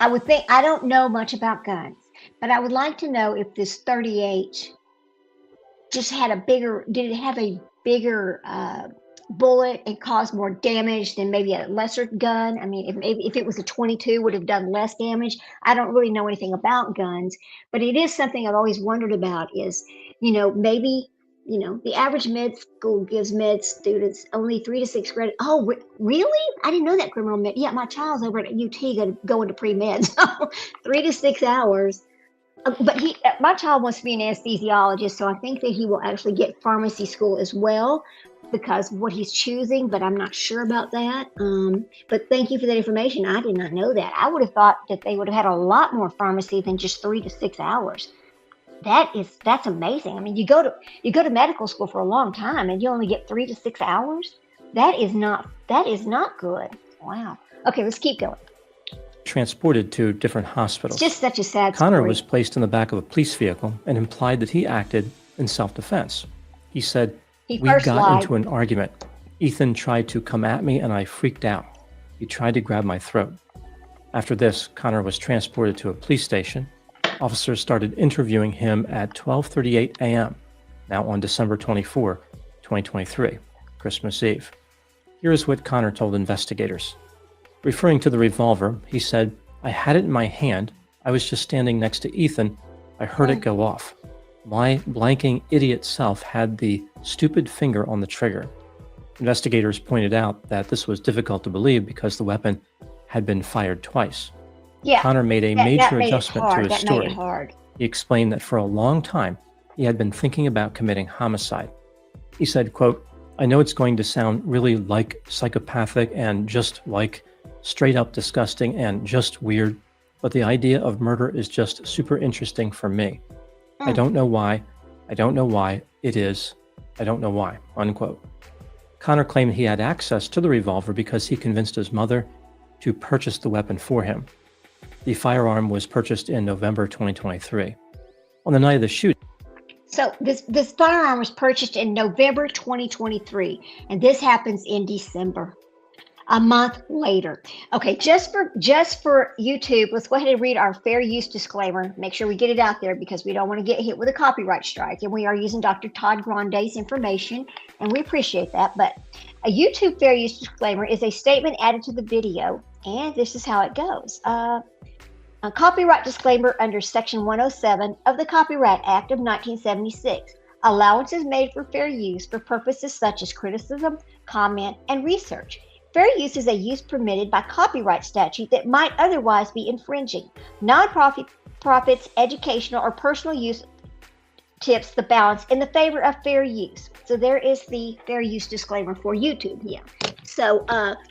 I would think, I don't know much about guns, but I would like to know if this 38 just had did it have a bigger bullet and caused more damage than maybe a lesser gun? I mean, if it was a 22, would have done less damage. I don't really know anything about guns, but it is something I've always wondered about is, maybe, the average med school gives med students only 3 to 6 credits. Oh, really? I didn't know that criminal med. Yeah, my child's over at UT going to pre-med, so 3 to 6 hours. But my child wants to be an anesthesiologist, so I think that he will actually get pharmacy school as well, because what he's choosing, but I'm not sure about that. But thank you for that information. I did not know that. I would have thought that they would have had a lot more pharmacy than just 3 to 6 hours. That's amazing. I mean, you go to medical school for a long time and you only get 3 to 6 hours. That is not good. Wow. Okay, let's keep going. Transported to different hospitals. It's just such a sad Connor story. was placed in the back of a police vehicle and implied that he acted in self-defense. He said, "We got into an argument. Ethan tried to come at me and I freaked out. He tried to grab my throat." After this, Connor was transported to a police station. Officers started interviewing him at 12:38 a.m., now on December 24, 2023, Christmas Eve. Here's what Connor told investigators. Referring to the revolver, he said, "I had it in my hand. I was just standing next to Ethan. I heard it go off. My blanking idiot self had the stupid finger on the trigger." Investigators pointed out that this was difficult to believe because the weapon had been fired twice. Yeah, Connor made a major adjustment to his that story. Made it hard. He explained that for a long time, he had been thinking about committing homicide. He said, quote, "I know it's going to sound really like psychopathic and just like straight up disgusting and just weird, but the idea of murder is just super interesting for me. I don't know why. I don't know why it is. I don't know why," unquote. Connor claimed he had access to the revolver because he convinced his mother to purchase the weapon for him. The firearm was purchased in November 2023. On the night of the shooting. So this firearm was purchased in November 2023, and this happens in December, a month later. Okay, just for YouTube, let's go ahead and read our fair use disclaimer. Make sure we get it out there because we don't want to get hit with a copyright strike. And we are using Dr. Todd Grande's information, and we appreciate that. But a YouTube fair use disclaimer is a statement added to the video, and this is how it goes. A copyright disclaimer under Section 107 of the Copyright Act of 1976. Allowances made for fair use for purposes such as criticism, comment, and research. Fair use is a use permitted by copyright statute that might otherwise be infringing. Nonprofits, educational, or personal use tips the balance in the favor of fair use. So there is the fair use disclaimer for YouTube here. So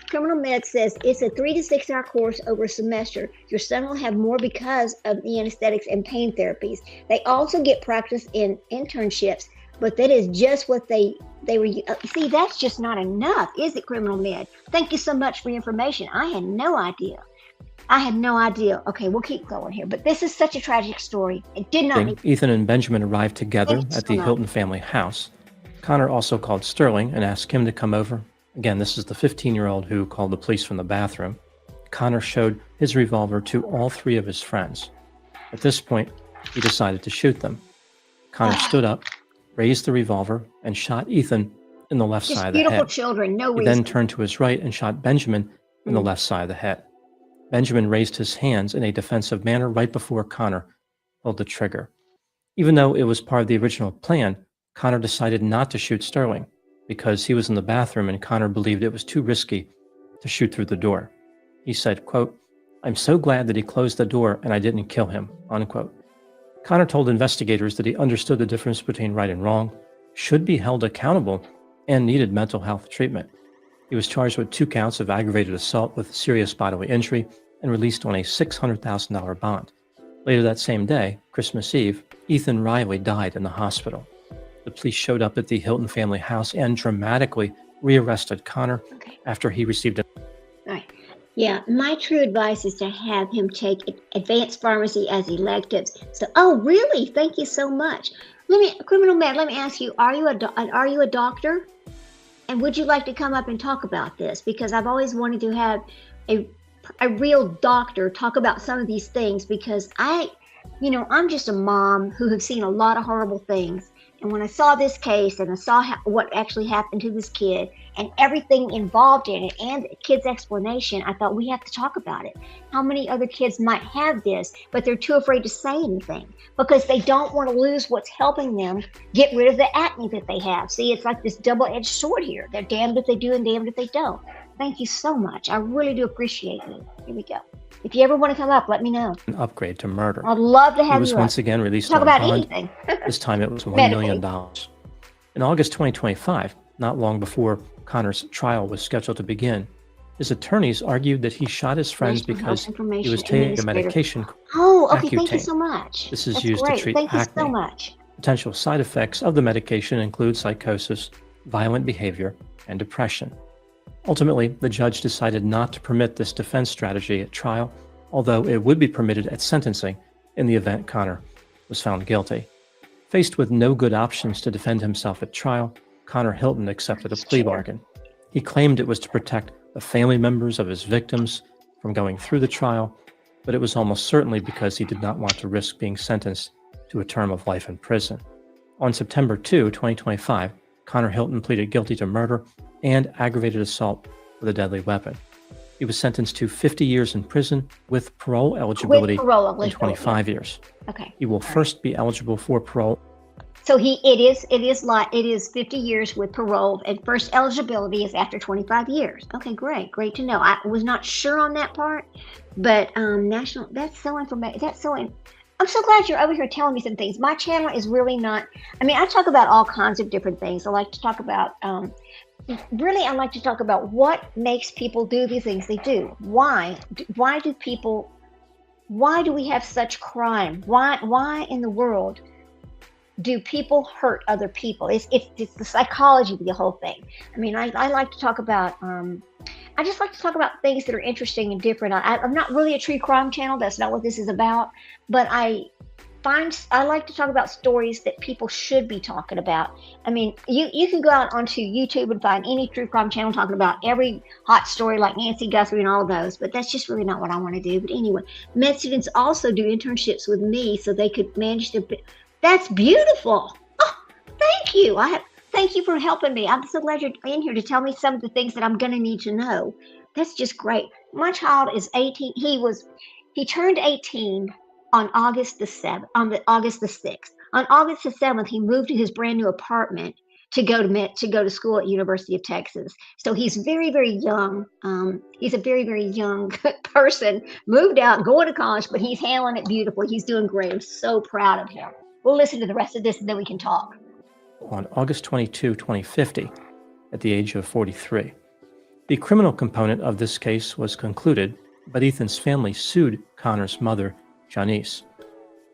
Criminal Med says it's a 3 to 6 hour course over a semester. Your son will have more because of the anesthetics and pain therapies. They also get practice in internships, but that is just what they were. See, that's just not enough, is it, Criminal Med? Thank you so much for your information. I had no idea. Okay, we'll keep going here, but this is such a tragic story. It did not. Ethan and Benjamin arrived together at the Hilton family house. Connor also called Sterling and asked him to come over. Again, this is the 15-year-old who called the police from the bathroom. Connor showed his revolver to all 3 of his friends. At this point, he decided to shoot them. Connor stood up, raised the revolver, and shot Ethan in the left side of the head. Beautiful children, no reason. He then turned to his right and shot Benjamin in the left side of the head. Benjamin raised his hands in a defensive manner right before Connor pulled the trigger. Even though it was part of the original plan, Connor decided not to shoot Sterling because he was in the bathroom and Connor believed it was too risky to shoot through the door. He said, quote, "I'm so glad that he closed the door and I didn't kill him," unquote. Connor told investigators that he understood the difference between right and wrong, should be held accountable, and needed mental health treatment. He was charged with 2 counts of aggravated assault with serious bodily injury and released on a $600,000 bond. Later that same day, Christmas Eve, Ethan Riley died in the hospital. The police showed up at the Hilton family house and dramatically rearrested Connor after he received a... Right. Yeah, my true advice is to have him take advanced pharmacy as electives. So, oh, really? Thank you so much. Criminal Med, let me ask you, are you a doctor? And would you like to come up and talk about this? Because I've always wanted to have a real doctor talk about some of these things, because I'm just a mom who have seen a lot of horrible things. And when I saw this case and I saw what actually happened to this kid and everything involved in it and the kid's explanation, I thought we have to talk about it. How many other kids might have this, but they're too afraid to say anything because they don't want to lose what's helping them get rid of the acne that they have. See, it's like this double-edged sword here. They're damned if they do and damned if they don't. Thank you so much. I really do appreciate you. Here we go. If you ever want to come up, let me know. An upgrade to murder. I'd love to have you. He was once again released on bond. Anything. This time it was $1 million. In August 2025, not long before Conor's trial was scheduled to begin, his attorneys argued that he shot his friends because he was taking a medication called Accutane. Thank you so much. This is used to treat acne. Thank you so much. Potential side effects of the medication include psychosis, violent behavior, and depression. Ultimately, the judge decided not to permit this defense strategy at trial, although it would be permitted at sentencing in the event Conor was found guilty. Faced with no good options to defend himself at trial, Conor Hilton accepted a plea bargain. He claimed it was to protect the family members of his victims from going through the trial, but it was almost certainly because he did not want to risk being sentenced to a term of life in prison. On September 2, 2025, Conor Hilton pleaded guilty to murder and aggravated assault with a deadly weapon. He was sentenced to 50 years in prison with parole eligibility in 25 years. Okay. He will first be eligible for parole. So it is 50 years with parole, and first eligibility is after 25 years. Okay, great to know. I was not sure on that part, but that's so information. I'm so glad you're over here telling me some things. My channel is really not. I mean, I talk about all kinds of different things. I like to talk about. I like to talk about what makes people do the things they do. Why do we have such crime? Why in the world do people hurt other people? It's the psychology of the whole thing. I mean, I like to talk about, I just like to talk about things that are interesting and different. I'm not really a true crime channel. That's not what this is about. But I like to talk about stories that people should be talking about. I mean, you can go out onto YouTube and find any true crime channel talking about every hot story like Nancy Guthrie and all of those, but that's just really not what I want to do. But anyway, med students also do internships with me so they could manage their. That's beautiful. Oh, thank you. Thank you for helping me. I'm so glad you're in here to tell me some of the things that I'm going to need to know. That's just great. My child is 18. He turned 18 on August the 6th. On August the 7th, he moved to his brand new apartment to go to school at University of Texas. So he's very, very young. He's a very, very young person, moved out, going to college, but he's handling it beautifully. He's doing great. I'm so proud of him. We'll listen to the rest of this and then we can talk. On August 22, 2050, at the age of 43. The criminal component of this case was concluded, but Ethan's family sued Conor's mother, Janice.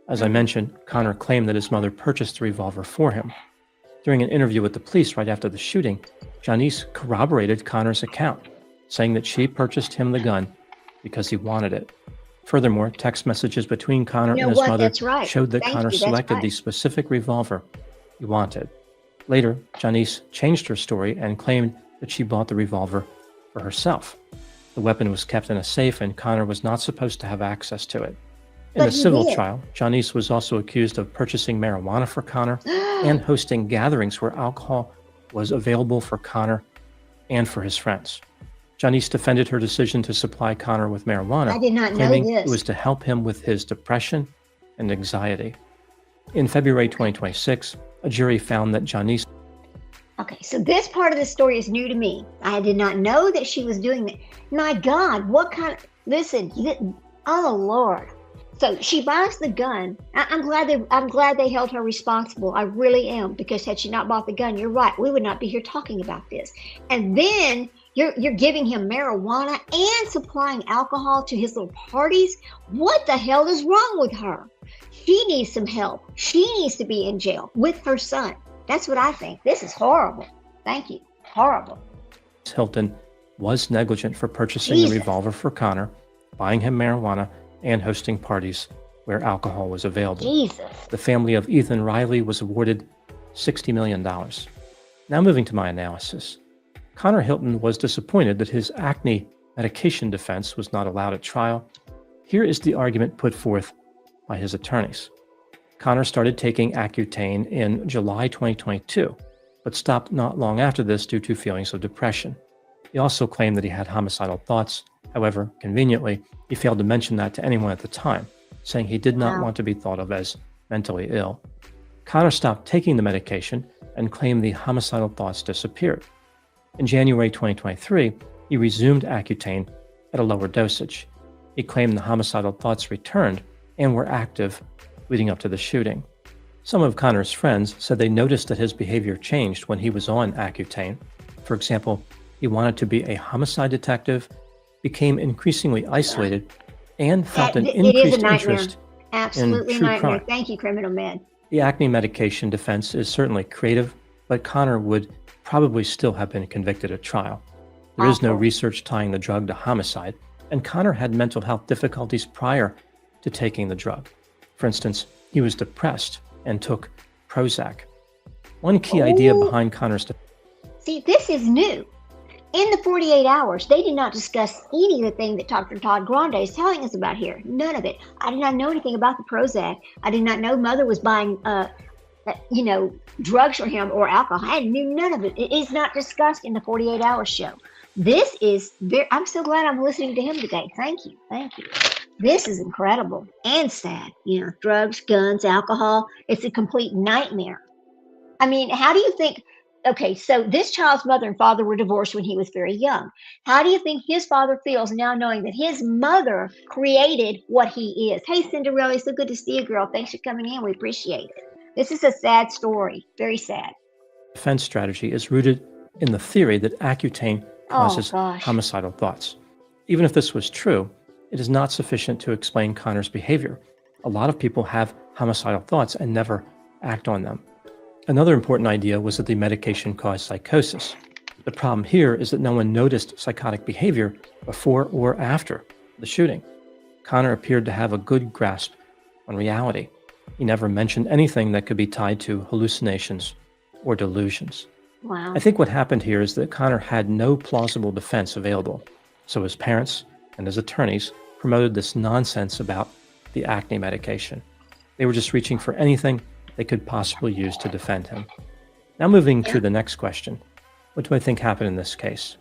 As I mentioned, Conor claimed that his mother purchased the revolver for him. During an interview with the police right after the shooting, Janice corroborated Conor's account, saying that she purchased him the gun because he wanted it. Furthermore, text messages between Conor and his mother showed that Conor selected the specific revolver he wanted. Later, Janice changed her story and claimed that she bought the revolver for herself. The weapon was kept in a safe and Conor was not supposed to have access to it. In the civil trial, Janice was also accused of purchasing marijuana for Conor and hosting gatherings where alcohol was available for Conor and for his friends. Janice defended her decision to supply Conor with marijuana, I did not claiming know this. It was to help him with his depression and anxiety. In February 2026, a jury found that Janice. Okay, so this part of the story is new to me. I did not know that she was doing that. My God, what kind of, listen, oh Lord. So she buys the gun. I'm glad they held her responsible. I really am, because had she not bought the gun, you're right, we would not be here talking about this. And then you're giving him marijuana and supplying alcohol to his little parties. What the hell is wrong with her? She needs some help. She needs to be in jail with her son. That's what I think. This is horrible. Thank you. Horrible. Hilton was negligent for purchasing the revolver for Conor, buying him marijuana, and hosting parties where alcohol was available. Jesus. The family of Ethan Riley was awarded $60 million. Now moving to my analysis. Conor Hilton was disappointed that his acne medication defense was not allowed at trial. Here is the argument put forth by his attorneys. Conor started taking Accutane in July 2022, but stopped not long after this due to feelings of depression. He also claimed that he had homicidal thoughts. However, conveniently, he failed to mention that to anyone at the time, saying he did not want to be thought of as mentally ill. Conor stopped taking the medication and claimed the homicidal thoughts disappeared. In January 2023, he resumed Accutane at a lower dosage. He claimed the homicidal thoughts returned and were active leading up to the shooting. Some of Connor's friends said they noticed that his behavior changed when he was on Accutane. For example, he wanted to be a homicide detective, became increasingly isolated, and felt an increased interest Absolutely in true nightmare. crime. Thank you, Criminal Med. The acne medication defense is certainly creative, but Connor would probably still have been convicted at trial. There is no research tying the drug to homicide, and Connor had mental health difficulties prior to taking the drug. For instance, he was depressed and took Prozac. One key idea behind Connor's defense. See, this is new. In the 48 hours, they did not discuss any of the thing that Dr. Todd Grande is telling us about here. None of it. I did not know anything about the Prozac. I did not know Mother was buying, drugs for him or alcohol. I knew none of it. It is not discussed in the 48-hour show. This is I'm so glad I'm listening to him today. Thank you. Thank you. This is incredible and sad. Drugs, guns, alcohol. It's a complete nightmare. I mean, how do you think? Okay, so this child's mother and father were divorced when he was very young. How do you think his father feels now knowing that his mother created what he is? Hey, Cinderella, so good to see you, girl. Thanks for coming in. We appreciate it. This is a sad story. Very sad. Defense strategy is rooted in the theory that Accutane causes homicidal thoughts. Even if this was true, it is not sufficient to explain Connor's behavior. A lot of people have homicidal thoughts and never act on them. Another important idea was that the medication caused psychosis. The problem here is that no one noticed psychotic behavior before or after the shooting. Connor appeared to have a good grasp on reality. He never mentioned anything that could be tied to hallucinations or delusions. Wow. I think what happened here is that Connor had no plausible defense available, so his parents and his attorneys promoted this nonsense about the acne medication. They were just reaching for anything they could possibly use to defend him. Now moving to the next question. What do I think happened in this case?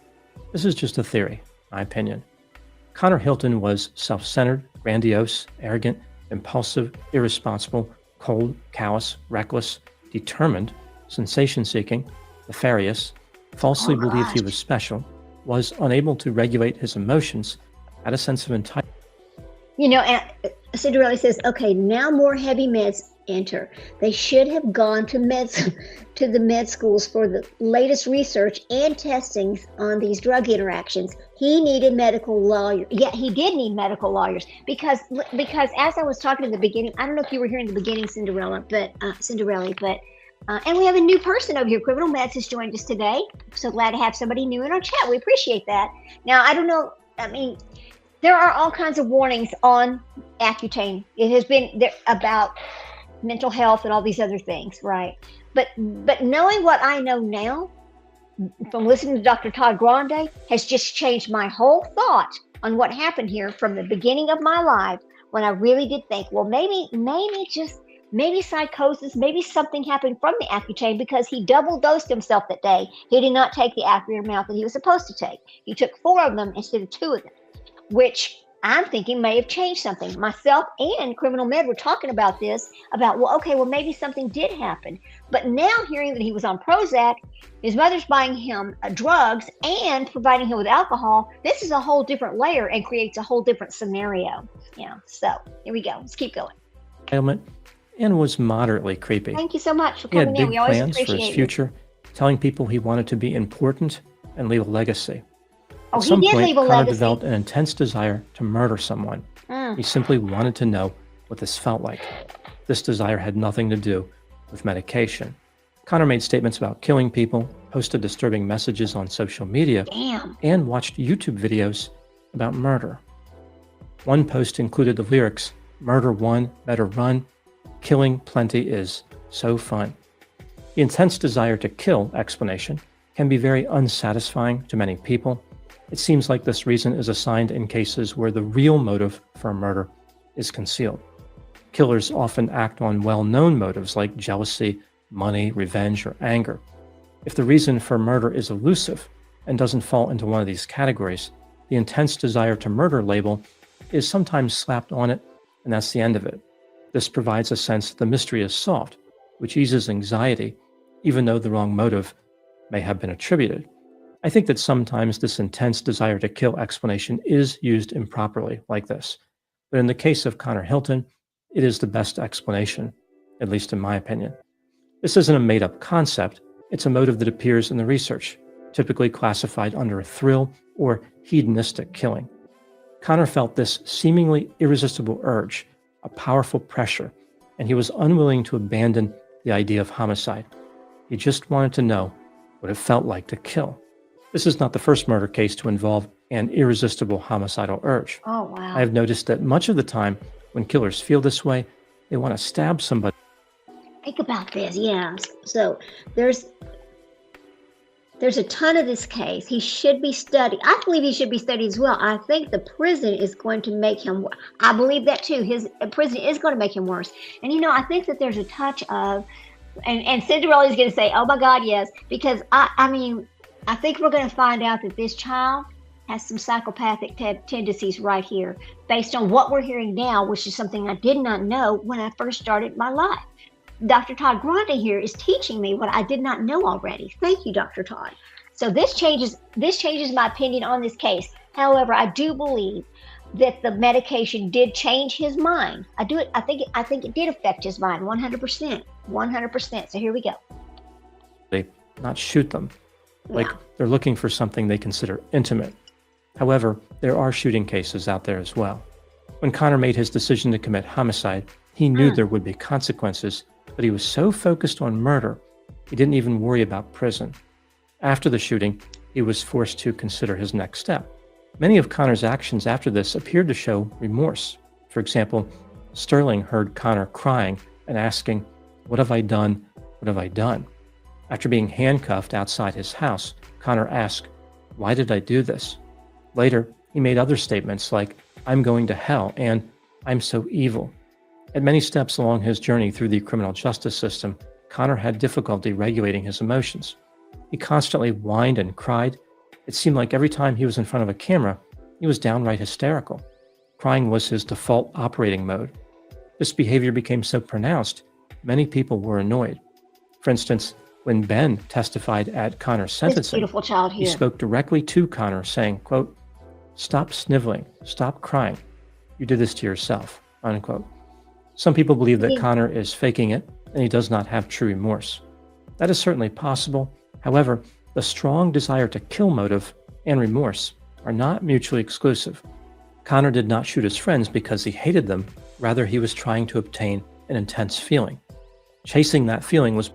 This is just a theory, my opinion. Connor Hilton was self-centered, grandiose, arrogant, impulsive, irresponsible, cold, callous, reckless, determined, sensation-seeking, nefarious, falsely believed he was special, was unable to regulate his emotions, had a sense of entitlement. And Cinderella says, okay, now more heavy meds enter. They should have gone to the med schools for the latest research and testings on these drug interactions. He needed medical lawyers. Yeah, he did need medical lawyers because as I was talking in the beginning, I don't know if you were here in the beginning, Cinderella, but and we have a new person over here. Criminal Meds has joined us today. So glad to have somebody new in our chat. We appreciate that. Now, I don't know. I mean, there are all kinds of warnings on Accutane. It has been there about mental health and all these other things, right? But knowing what I know now from listening to Dr. Todd Grande has just changed my whole thought on what happened here from the beginning of my life, when I really did think, well, maybe psychosis, maybe something happened from the Accutane, because he double dosed himself that day. He did not take the accurate amount that he was supposed to take. He took 4 of them instead of 2 of them, which I'm thinking may have changed something. Myself and Criminal Med were talking about this, about, maybe something did happen. But now hearing that he was on Prozac, his mother's buying him drugs and providing him with alcohol, this is a whole different layer and creates a whole different scenario. So here we go. Let's keep going. And was moderately creepy. Thank you so much for coming in. We always appreciate it. He had big plans for his future, telling people he wanted to be important and leave a legacy. At some point, Connor developed an intense desire to murder someone. He simply wanted to know what this felt like. This desire had nothing to do with medication. Connor made statements about killing people, posted disturbing messages on social media, and watched YouTube videos about murder. One post included the lyrics, "Murder one, better run. Killing plenty is so fun." The intense desire to kill explanation can be very unsatisfying to many people. It seems like this reason is assigned in cases where the real motive for a murder is concealed. Killers often act on well-known motives like jealousy, money, revenge, or anger. If the reason for murder is elusive and doesn't fall into one of these categories, the intense desire to murder label is sometimes slapped on it, and that's the end of it. This provides a sense that the mystery is solved, which eases anxiety, even though the wrong motive may have been attributed. I think that sometimes this intense desire to kill explanation is used improperly like this. But in the case of Connor Hilton, it is the best explanation, at least in my opinion. This isn't a made-up concept, it's a motive that appears in the research, typically classified under a thrill or hedonistic killing. Connor felt this seemingly irresistible urge, a powerful pressure, and he was unwilling to abandon the idea of homicide. He just wanted to know what it felt like to kill. This is not the first murder case to involve an irresistible homicidal urge. Oh, wow. I have noticed that much of the time when killers feel this way, they want to stab somebody. Think about this, yeah. So there's a ton of this case. He should be studied. I believe he should be studied as well. I think the prison is going to make him, I believe that too. His prison is going to make him worse. And I think that there's a touch of, and Cinderella is going to say, oh my God, yes, because I think we're going to find out that this child has some psychopathic tendencies right here, based on what we're hearing now, which is something I did not know when I first started my life. Dr. Todd Grande here is teaching me what I did not know already. Thank you, Dr. Todd. So this changes my opinion on this case. However, I do believe that the medication did change his mind. I think it did affect his mind 100%. 100%. So here we go. They not shoot them. Like they're looking for something they consider intimate. However, there are shooting cases out there as well. When Connor made his decision to commit homicide, he knew there would be consequences, but he was so focused on murder, he didn't even worry about prison. After the shooting, he was forced to consider his next step. Many of Connor's actions after this appeared to show remorse. For example, Sterling heard Connor crying and asking, "What have I done? What have I done?" After being handcuffed outside his house, Connor asked, "Why did I do this?" Later, he made other statements like, "I'm going to hell," and "I'm so evil." At many steps along his journey through the criminal justice system, Connor had difficulty regulating his emotions. He constantly whined and cried. It seemed like every time he was in front of a camera, he was downright hysterical. Crying was his default operating mode. This behavior became so pronounced, many people were annoyed. For instance, when Ben testified at Connor's sentencing, beautiful child here. He spoke directly to Connor saying, quote, "Stop sniveling, stop crying. You did this to yourself," unquote. Some people believe that Connor is faking it and he does not have true remorse. That is certainly possible. However, the strong desire to kill motive and remorse are not mutually exclusive. Connor did not shoot his friends because he hated them. Rather, he was trying to obtain an intense feeling. Chasing that feeling was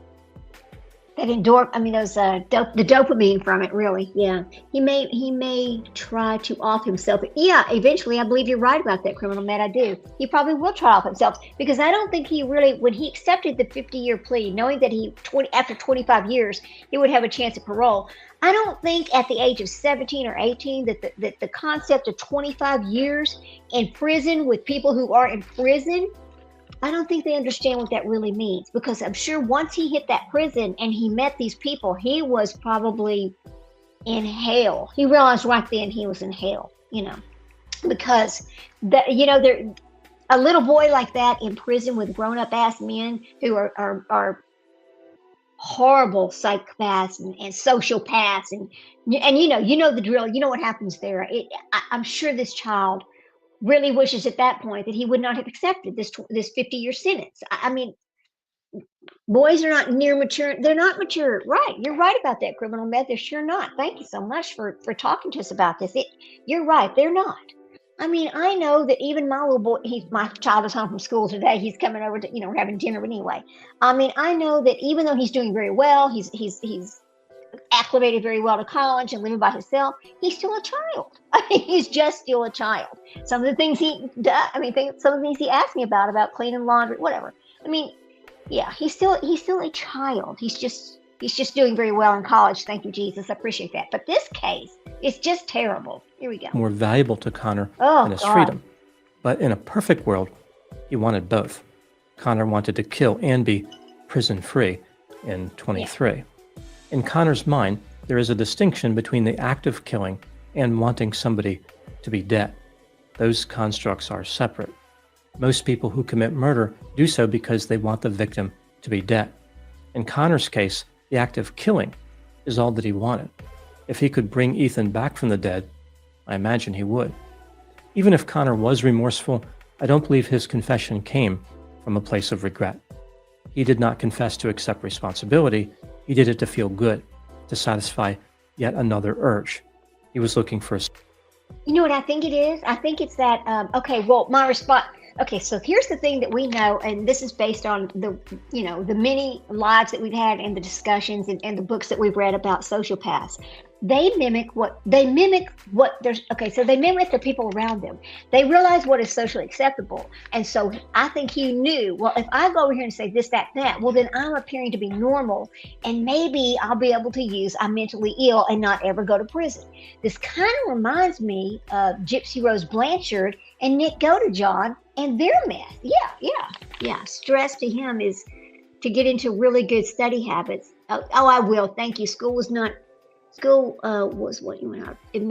the dopamine from it, really. Yeah, he may try to off himself. Yeah, eventually, I believe you're right about that, Criminal Matt. I do. He probably will try off himself, because I don't think he really, when he accepted the 50-year plea, knowing that after 25 years he would have a chance at parole. I don't think at the age of 17 or 18 that the concept of 25 years in prison with people who are in prison, I don't think they understand what that really means, because I'm sure once he hit that prison and he met these people, he was probably in hell. He realized right then he was in hell, because a little boy like that in prison with grown-up ass men who are horrible psychopaths and sociopaths, and you know the drill. You know what happens there. I'm sure this child really wishes at that point that he would not have accepted this 50-year sentence. I mean, boys are not near mature. They're not mature. Right. You're right about that, Criminal Meth. They're sure not. Thank you so much for talking to us about this. You're right. They're not. I mean, I know that even my little boy, my child is home from school today. He's coming over to, we're having dinner, but anyway. I mean, I know that even though he's doing very well, he's acclimated very well to college and living by himself, he's still a child. I mean, he's just still a child. Some of the things he does, some of the things he asked me about cleaning laundry, whatever. I mean, yeah, he's still a child. He's just doing very well in college. Thank you, Jesus. I appreciate that. But this case is just terrible. Here we go. More valuable to Connor than his freedom. But in a perfect world, he wanted both. Connor wanted to kill and be prison-free in 23. Yeah. In Connor's mind, there is a distinction between the act of killing and wanting somebody to be dead. Those constructs are separate. Most people who commit murder do so because they want the victim to be dead. In Connor's case, the act of killing is all that he wanted. If he could bring Ethan back from the dead, I imagine he would. Even if Connor was remorseful, I don't believe his confession came from a place of regret. He did not confess to accept responsibility. He did it to feel good, to satisfy yet another urge. He was looking for a... You know what I think it is? I think it's that, my response... Okay, so here's the thing that we know, and this is based on the many lives that we've had and the discussions and the books that we've read about sociopaths. They mimic they mimic the people around them. They realize what is socially acceptable. And so I think he knew, well, if I go over here and say this, that, well, then I'm appearing to be normal, and maybe I'll be able to use I'm mentally ill and not ever go to prison. This kind of reminds me of Gypsy Rose Blanchard and Nick Godejohn and their meth. Yeah. Stress to him is to get into really good study habits. Oh, I will. Thank you. School was what you went out in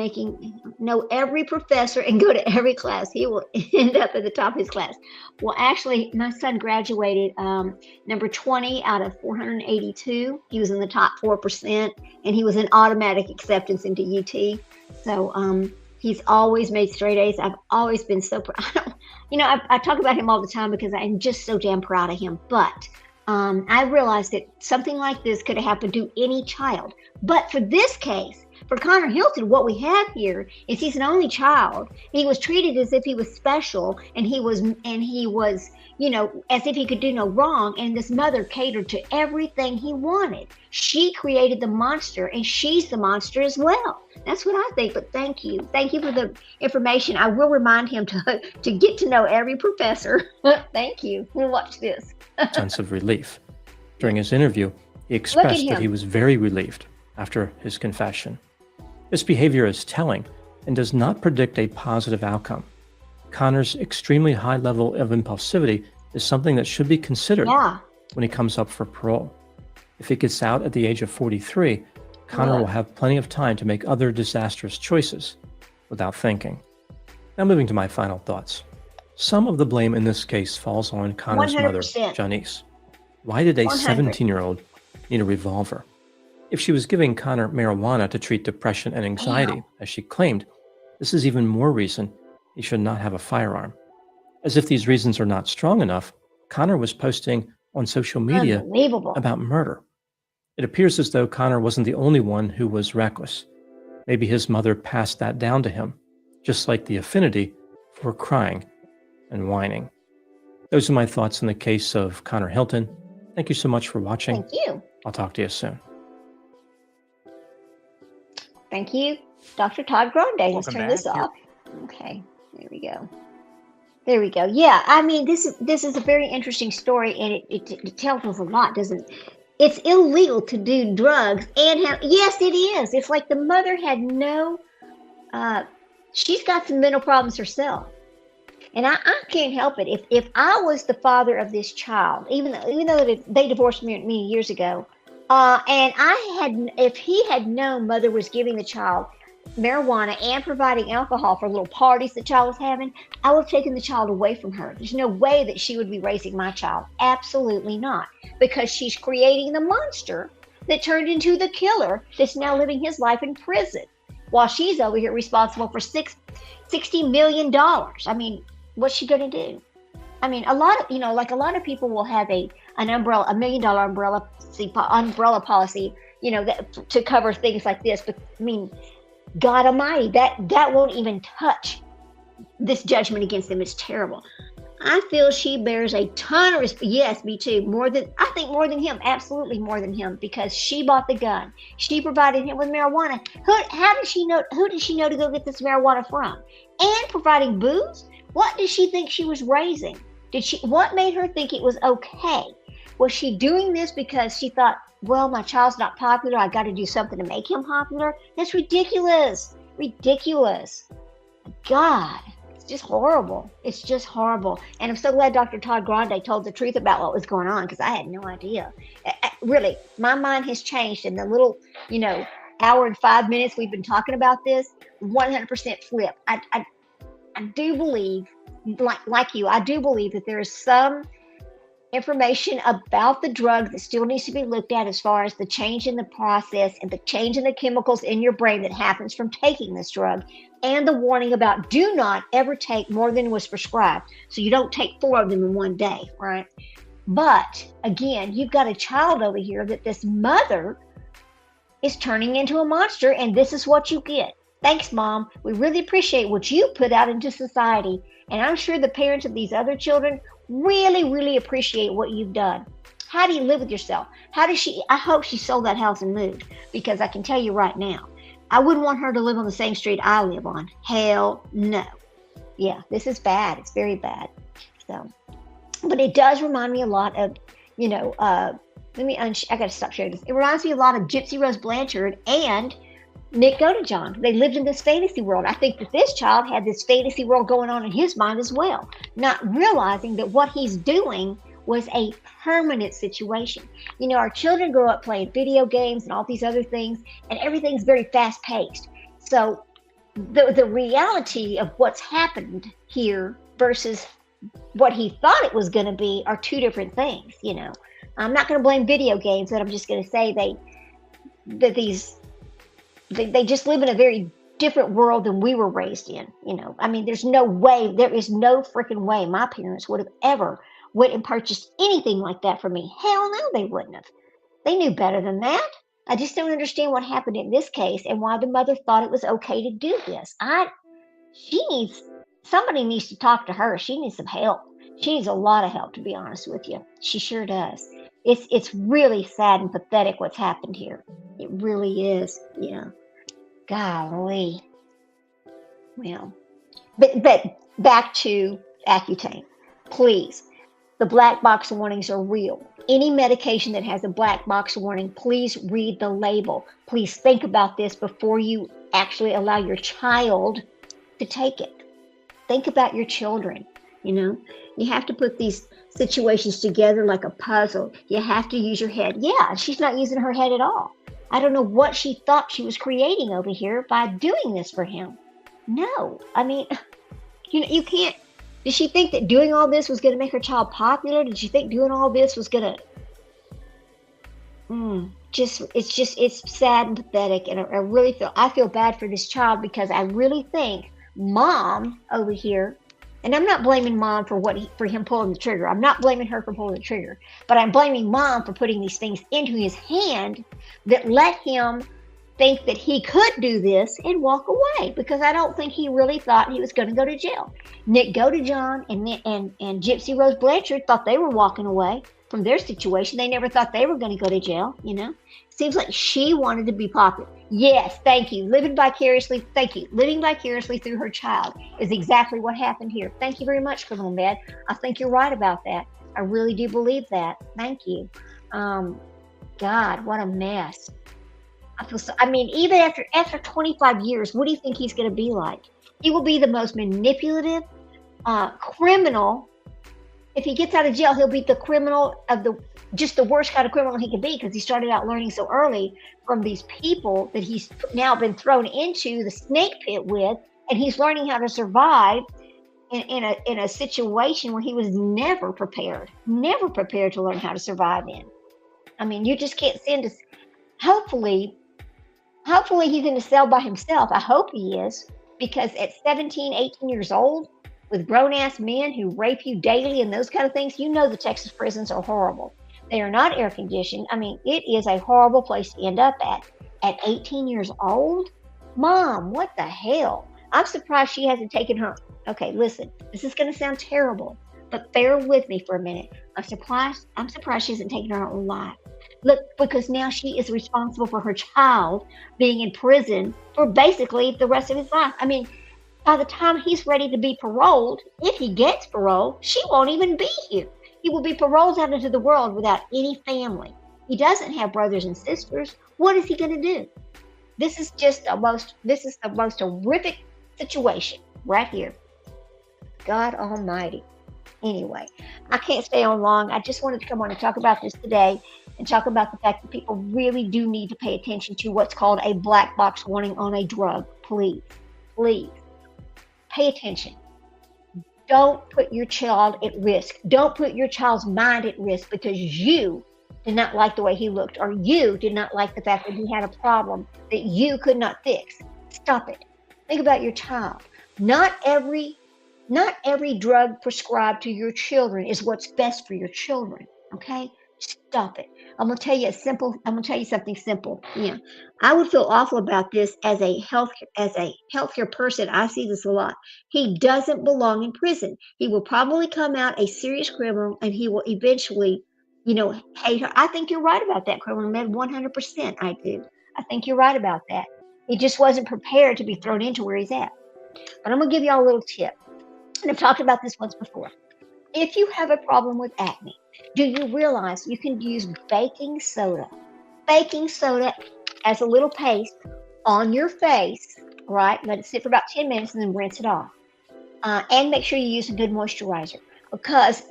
know every professor and go to every class. He will end up at the top of his class. Well, actually, my son graduated number 20 out of 482. He was in the top 4%, and he was in automatic acceptance into UT. So he's always made straight A's. I've always been so proud. I talk about him all the time because I'm just so damn proud of him. But I realized that something like this could have happened to any child. But for this case, for Connor Hilton, what we have here is he's an only child. He was treated as if he was special, and he was, as if he could do no wrong. And this mother catered to everything he wanted. She created the monster, and she's the monster as well. That's what I think. But thank you for the information. I will remind him to get to know every professor. Thank you. We'll watch this. Sense of relief. During his interview, he expressed that he was very relieved after his confession. This behavior is telling and does not predict a positive outcome. Connor's extremely high level of impulsivity is something that should be considered when he comes up for parole. If he gets out at the age of 43, Connor will have plenty of time to make other disastrous choices without thinking. Now moving to my final thoughts. Some of the blame in this case falls on Connor's 100%. Mother, Janice. Why did a 17-year-old need a revolver? If she was giving Connor marijuana to treat depression and anxiety, as she claimed, this is even more reason he should not have a firearm. As if these reasons are not strong enough, Connor was posting on social media about murder. It appears as though Connor wasn't the only one who was reckless. Maybe his mother passed that down to him, just like the affinity for crying and whining. Those are my thoughts in the case of Connor Hilton. Thank you so much for watching. Thank you. I'll talk to you soon. Thank you, Dr. Todd Grande. Let's turn this off. Okay, there we go. Yeah, I mean, this is a very interesting story, and it tells us a lot, doesn't it? It's illegal to do drugs and have, yes, it is. It's like the mother had she's got some mental problems herself. And I can't help it. If I was the father of this child, even though they divorced me many years ago, and if he had known mother was giving the child marijuana and providing alcohol for little parties the child was having, I would have taken the child away from her. There's no way that she would be raising my child. Absolutely not. Because she's creating the monster that turned into the killer that's now living his life in prison while she's over here responsible for $60 million. I mean, what's she going to do? I mean, a lot of people will have $1 million umbrella policy, to cover things like this. But I mean, God Almighty, that won't even touch this judgment against them. It's terrible. I feel she bears a ton of respect. Yes, me too. More than him. Absolutely more than him, because she bought the gun. She provided him with marijuana. How did she know? Who did she know to go get this marijuana from? And providing booze. What did she think she was raising? What made her think it was okay? Was she doing this because she thought, well, my child's not popular, I got to do something to make him popular? That's ridiculous. Ridiculous. God, it's just horrible. It's just horrible. And I'm so glad Dr. Todd Grande told the truth about what was going on, because I had no idea. Really, my mind has changed in the little, hour and 5 minutes we've been talking about this. 100% flip. I do believe, like you, I do believe that there is some information about the drug that still needs to be looked at as far as the change in the process and the change in the chemicals in your brain that happens from taking this drug, and the warning about do not ever take more than was prescribed. So you don't take 4 of them in one day, right? But again, you've got a child over here that this mother is turning into a monster, and this is what you get. Thanks, Mom. We really appreciate what you put out into society. And I'm sure the parents of these other children really, really appreciate what you've done. How do you live with yourself? I hope she sold that house and moved, because I can tell you right now, I wouldn't want her to live on the same street I live on. Hell no. Yeah, this is bad. It's very bad. So, but it does remind me a lot of, I got to stop sharing this. It reminds me a lot of Gypsy Rose Blanchard and Nick Godejohn. They lived in this fantasy world. I think that this child had this fantasy world going on in his mind as well, not realizing that what he's doing was a permanent situation. Our children grow up playing video games and all these other things, and everything's very fast paced. So the reality of what's happened here versus what he thought it was going to be are two different things. I'm not going to blame video games, but I'm just going to say they just live in a very different world than we were raised in. There is no freaking way my parents would have ever went and purchased anything like that for me. Hell no, they wouldn't have. They knew better than that. I just don't understand what happened in this case and why the mother thought it was okay to do this. Somebody needs to talk to her. She needs some help. She needs a lot of help, to be honest with you. She sure does. It's really sad and pathetic what's happened here. It really is. Yeah. Golly. Well, but back to Accutane. Please. The black box warnings are real. Any medication that has a black box warning, please read the label. Please think about this before you actually allow your child to take it. Think about your children. You have to put these situations together like a puzzle. You have to use your head. Yeah, she's not using her head at all. I don't know what she thought she was creating over here by doing this for him. No, you can't. Did she think that doing all this was going to make her child popular? Did she think doing all this was going to... It's sad and pathetic. And I feel bad for this child, because I really think Mom over here, and I'm not blaming Mom for him pulling the trigger. I'm not blaming her for pulling the trigger, but I'm blaming Mom for putting these things into his hand that let him think that he could do this and walk away, because I don't think he really thought he was going to go to jail. Nick Godejohn and Gypsy Rose Blanchard thought they were walking away from their situation. They never thought they were going to go to jail. Seems like she wanted to be popular. Yes, thank you. Living vicariously through her child is exactly what happened here. Thank you very much, Criminal Med. I think you're right about that. I really do believe that. Thank you. God, what a mess. Even after 25 years, what do you think he's going to be like? He will be the most manipulative criminal. If he gets out of jail, he'll be the criminal of the worst kind of criminal he could be, because he started out learning so early from these people that he's now been thrown into the snake pit with, and he's learning how to survive in a situation where he was never prepared to learn how to survive in. You just can't send us. Hopefully he's in a cell by himself. I hope he is, because at 17, 18 years old, with grown-ass men who rape you daily and those kind of things, the Texas prisons are horrible. They are not air-conditioned. It is a horrible place to end up at. At 18 years old? Mom, what the hell? I'm surprised she hasn't taken her... Okay, listen, this is going to sound terrible, but bear with me for a minute. I'm surprised she hasn't taken her own life. Look, because now she is responsible for her child being in prison for basically the rest of his life. By the time he's ready to be paroled, if he gets parole, she won't even be here. He will be paroled out into the world without any family. He doesn't have brothers and sisters. What is he going to do? This is the most horrific situation right here. God Almighty. Anyway, I can't stay on long. I just wanted to come on and talk about this today, and talk about the fact that people really do need to pay attention to what's called a black box warning on a drug. Please pay attention. Don't put your child at risk. Don't put your child's mind at risk because you did not like the way he looked, or you did not like the fact that he had a problem that you could not fix. Stop it. Think about your child. Not every drug prescribed to your children is what's best for your children. Okay? Stop it. I'm gonna tell you something simple. Yeah. I would feel awful about this as a healthcare person. I see this a lot. He doesn't belong in prison. He will probably come out a serious criminal, and he will eventually, hate her. I think you're right about that, Criminal Med. 100%. I do. I think you're right about that. He just wasn't prepared to be thrown into where he's at. But I'm gonna give y'all a little tip. And I've talked about this once before. If you have a problem with acne, do you realize you can use baking soda? Baking soda as a little paste on your face, right? Let it sit for about 10 minutes and then rinse it off. And make sure you use a good moisturizer, because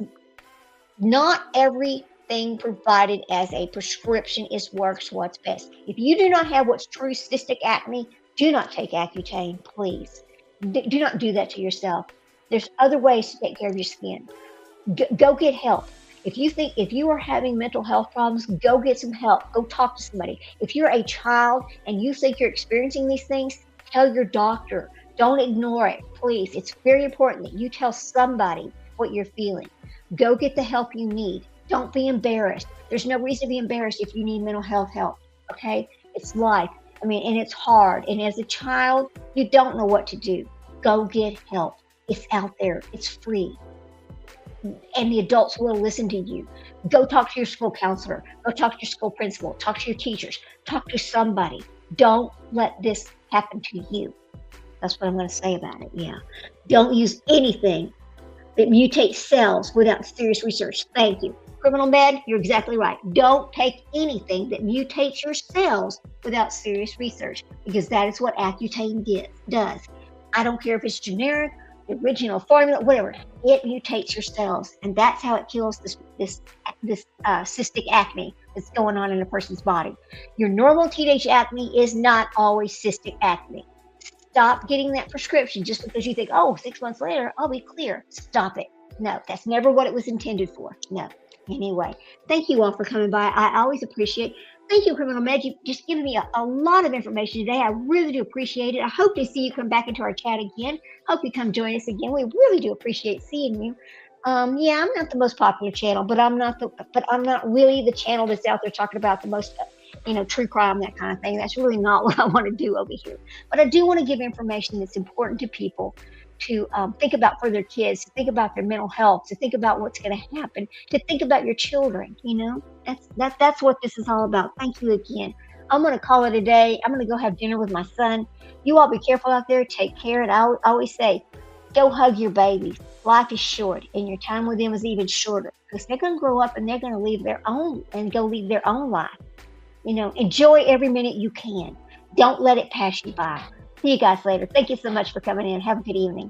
not everything provided as a prescription works what's best. If you do not have what's true cystic acne, do not take Accutane, please. Do not do that to yourself. There's other ways to take care of your skin. Go get help. If you are having mental health problems, go get some help. Go talk to somebody. If you're a child and you think you're experiencing these things, tell your doctor. Don't ignore it, please. It's very important that you tell somebody what you're feeling. Go get the help you need. Don't be embarrassed. There's no reason to be embarrassed if you need mental health help, okay? It's life. And it's hard. And as a child, you don't know what to do. Go get help. It's out there. It's free. And the adults will listen to you. Go talk to your school counselor. Go talk to your school principal. Talk to your teachers. Talk to somebody. Don't let this happen to you. That's what I'm going to say about it. Yeah. Don't use anything that mutates cells without serious research. Thank you. Criminal Med, you're exactly right. Don't take anything that mutates your cells without serious research, because that is what Accutane does. I don't care if it's generic, original formula, whatever. It mutates your cells, and that's how it kills this cystic acne that's going on in a person's body. Your normal teenage acne is not always cystic acne. Stop getting that prescription just because you think, 6 months later, I'll be clear. Stop it. No, that's never what it was intended for. No. Anyway, thank you all for coming by. I always appreciate. Thank you, Criminal Med. You've just given me a lot of information today. I really do appreciate it. I hope to see you come back into our chat again. Hope you come join us again. We really do appreciate seeing you. I'm not the most popular channel, but I'm not really the channel that's out there talking about the most, true crime, that kind of thing. That's really not what I want to do over here. But I do want to give information that's important to people to think about for their kids, to think about their mental health, to think about what's going to happen, to think about your children. That's what this is all about. Thank you again. I'm going to call it a day. I'm going to go have dinner with my son. You all be careful out there. Take care. And I always say, go hug your babies. Life is short, and your time with them is even shorter, because they're going to grow up and they're going to leave their own life. Enjoy every minute you can. Don't let it pass you by. See you guys later. Thank you so much for coming in. Have a good evening.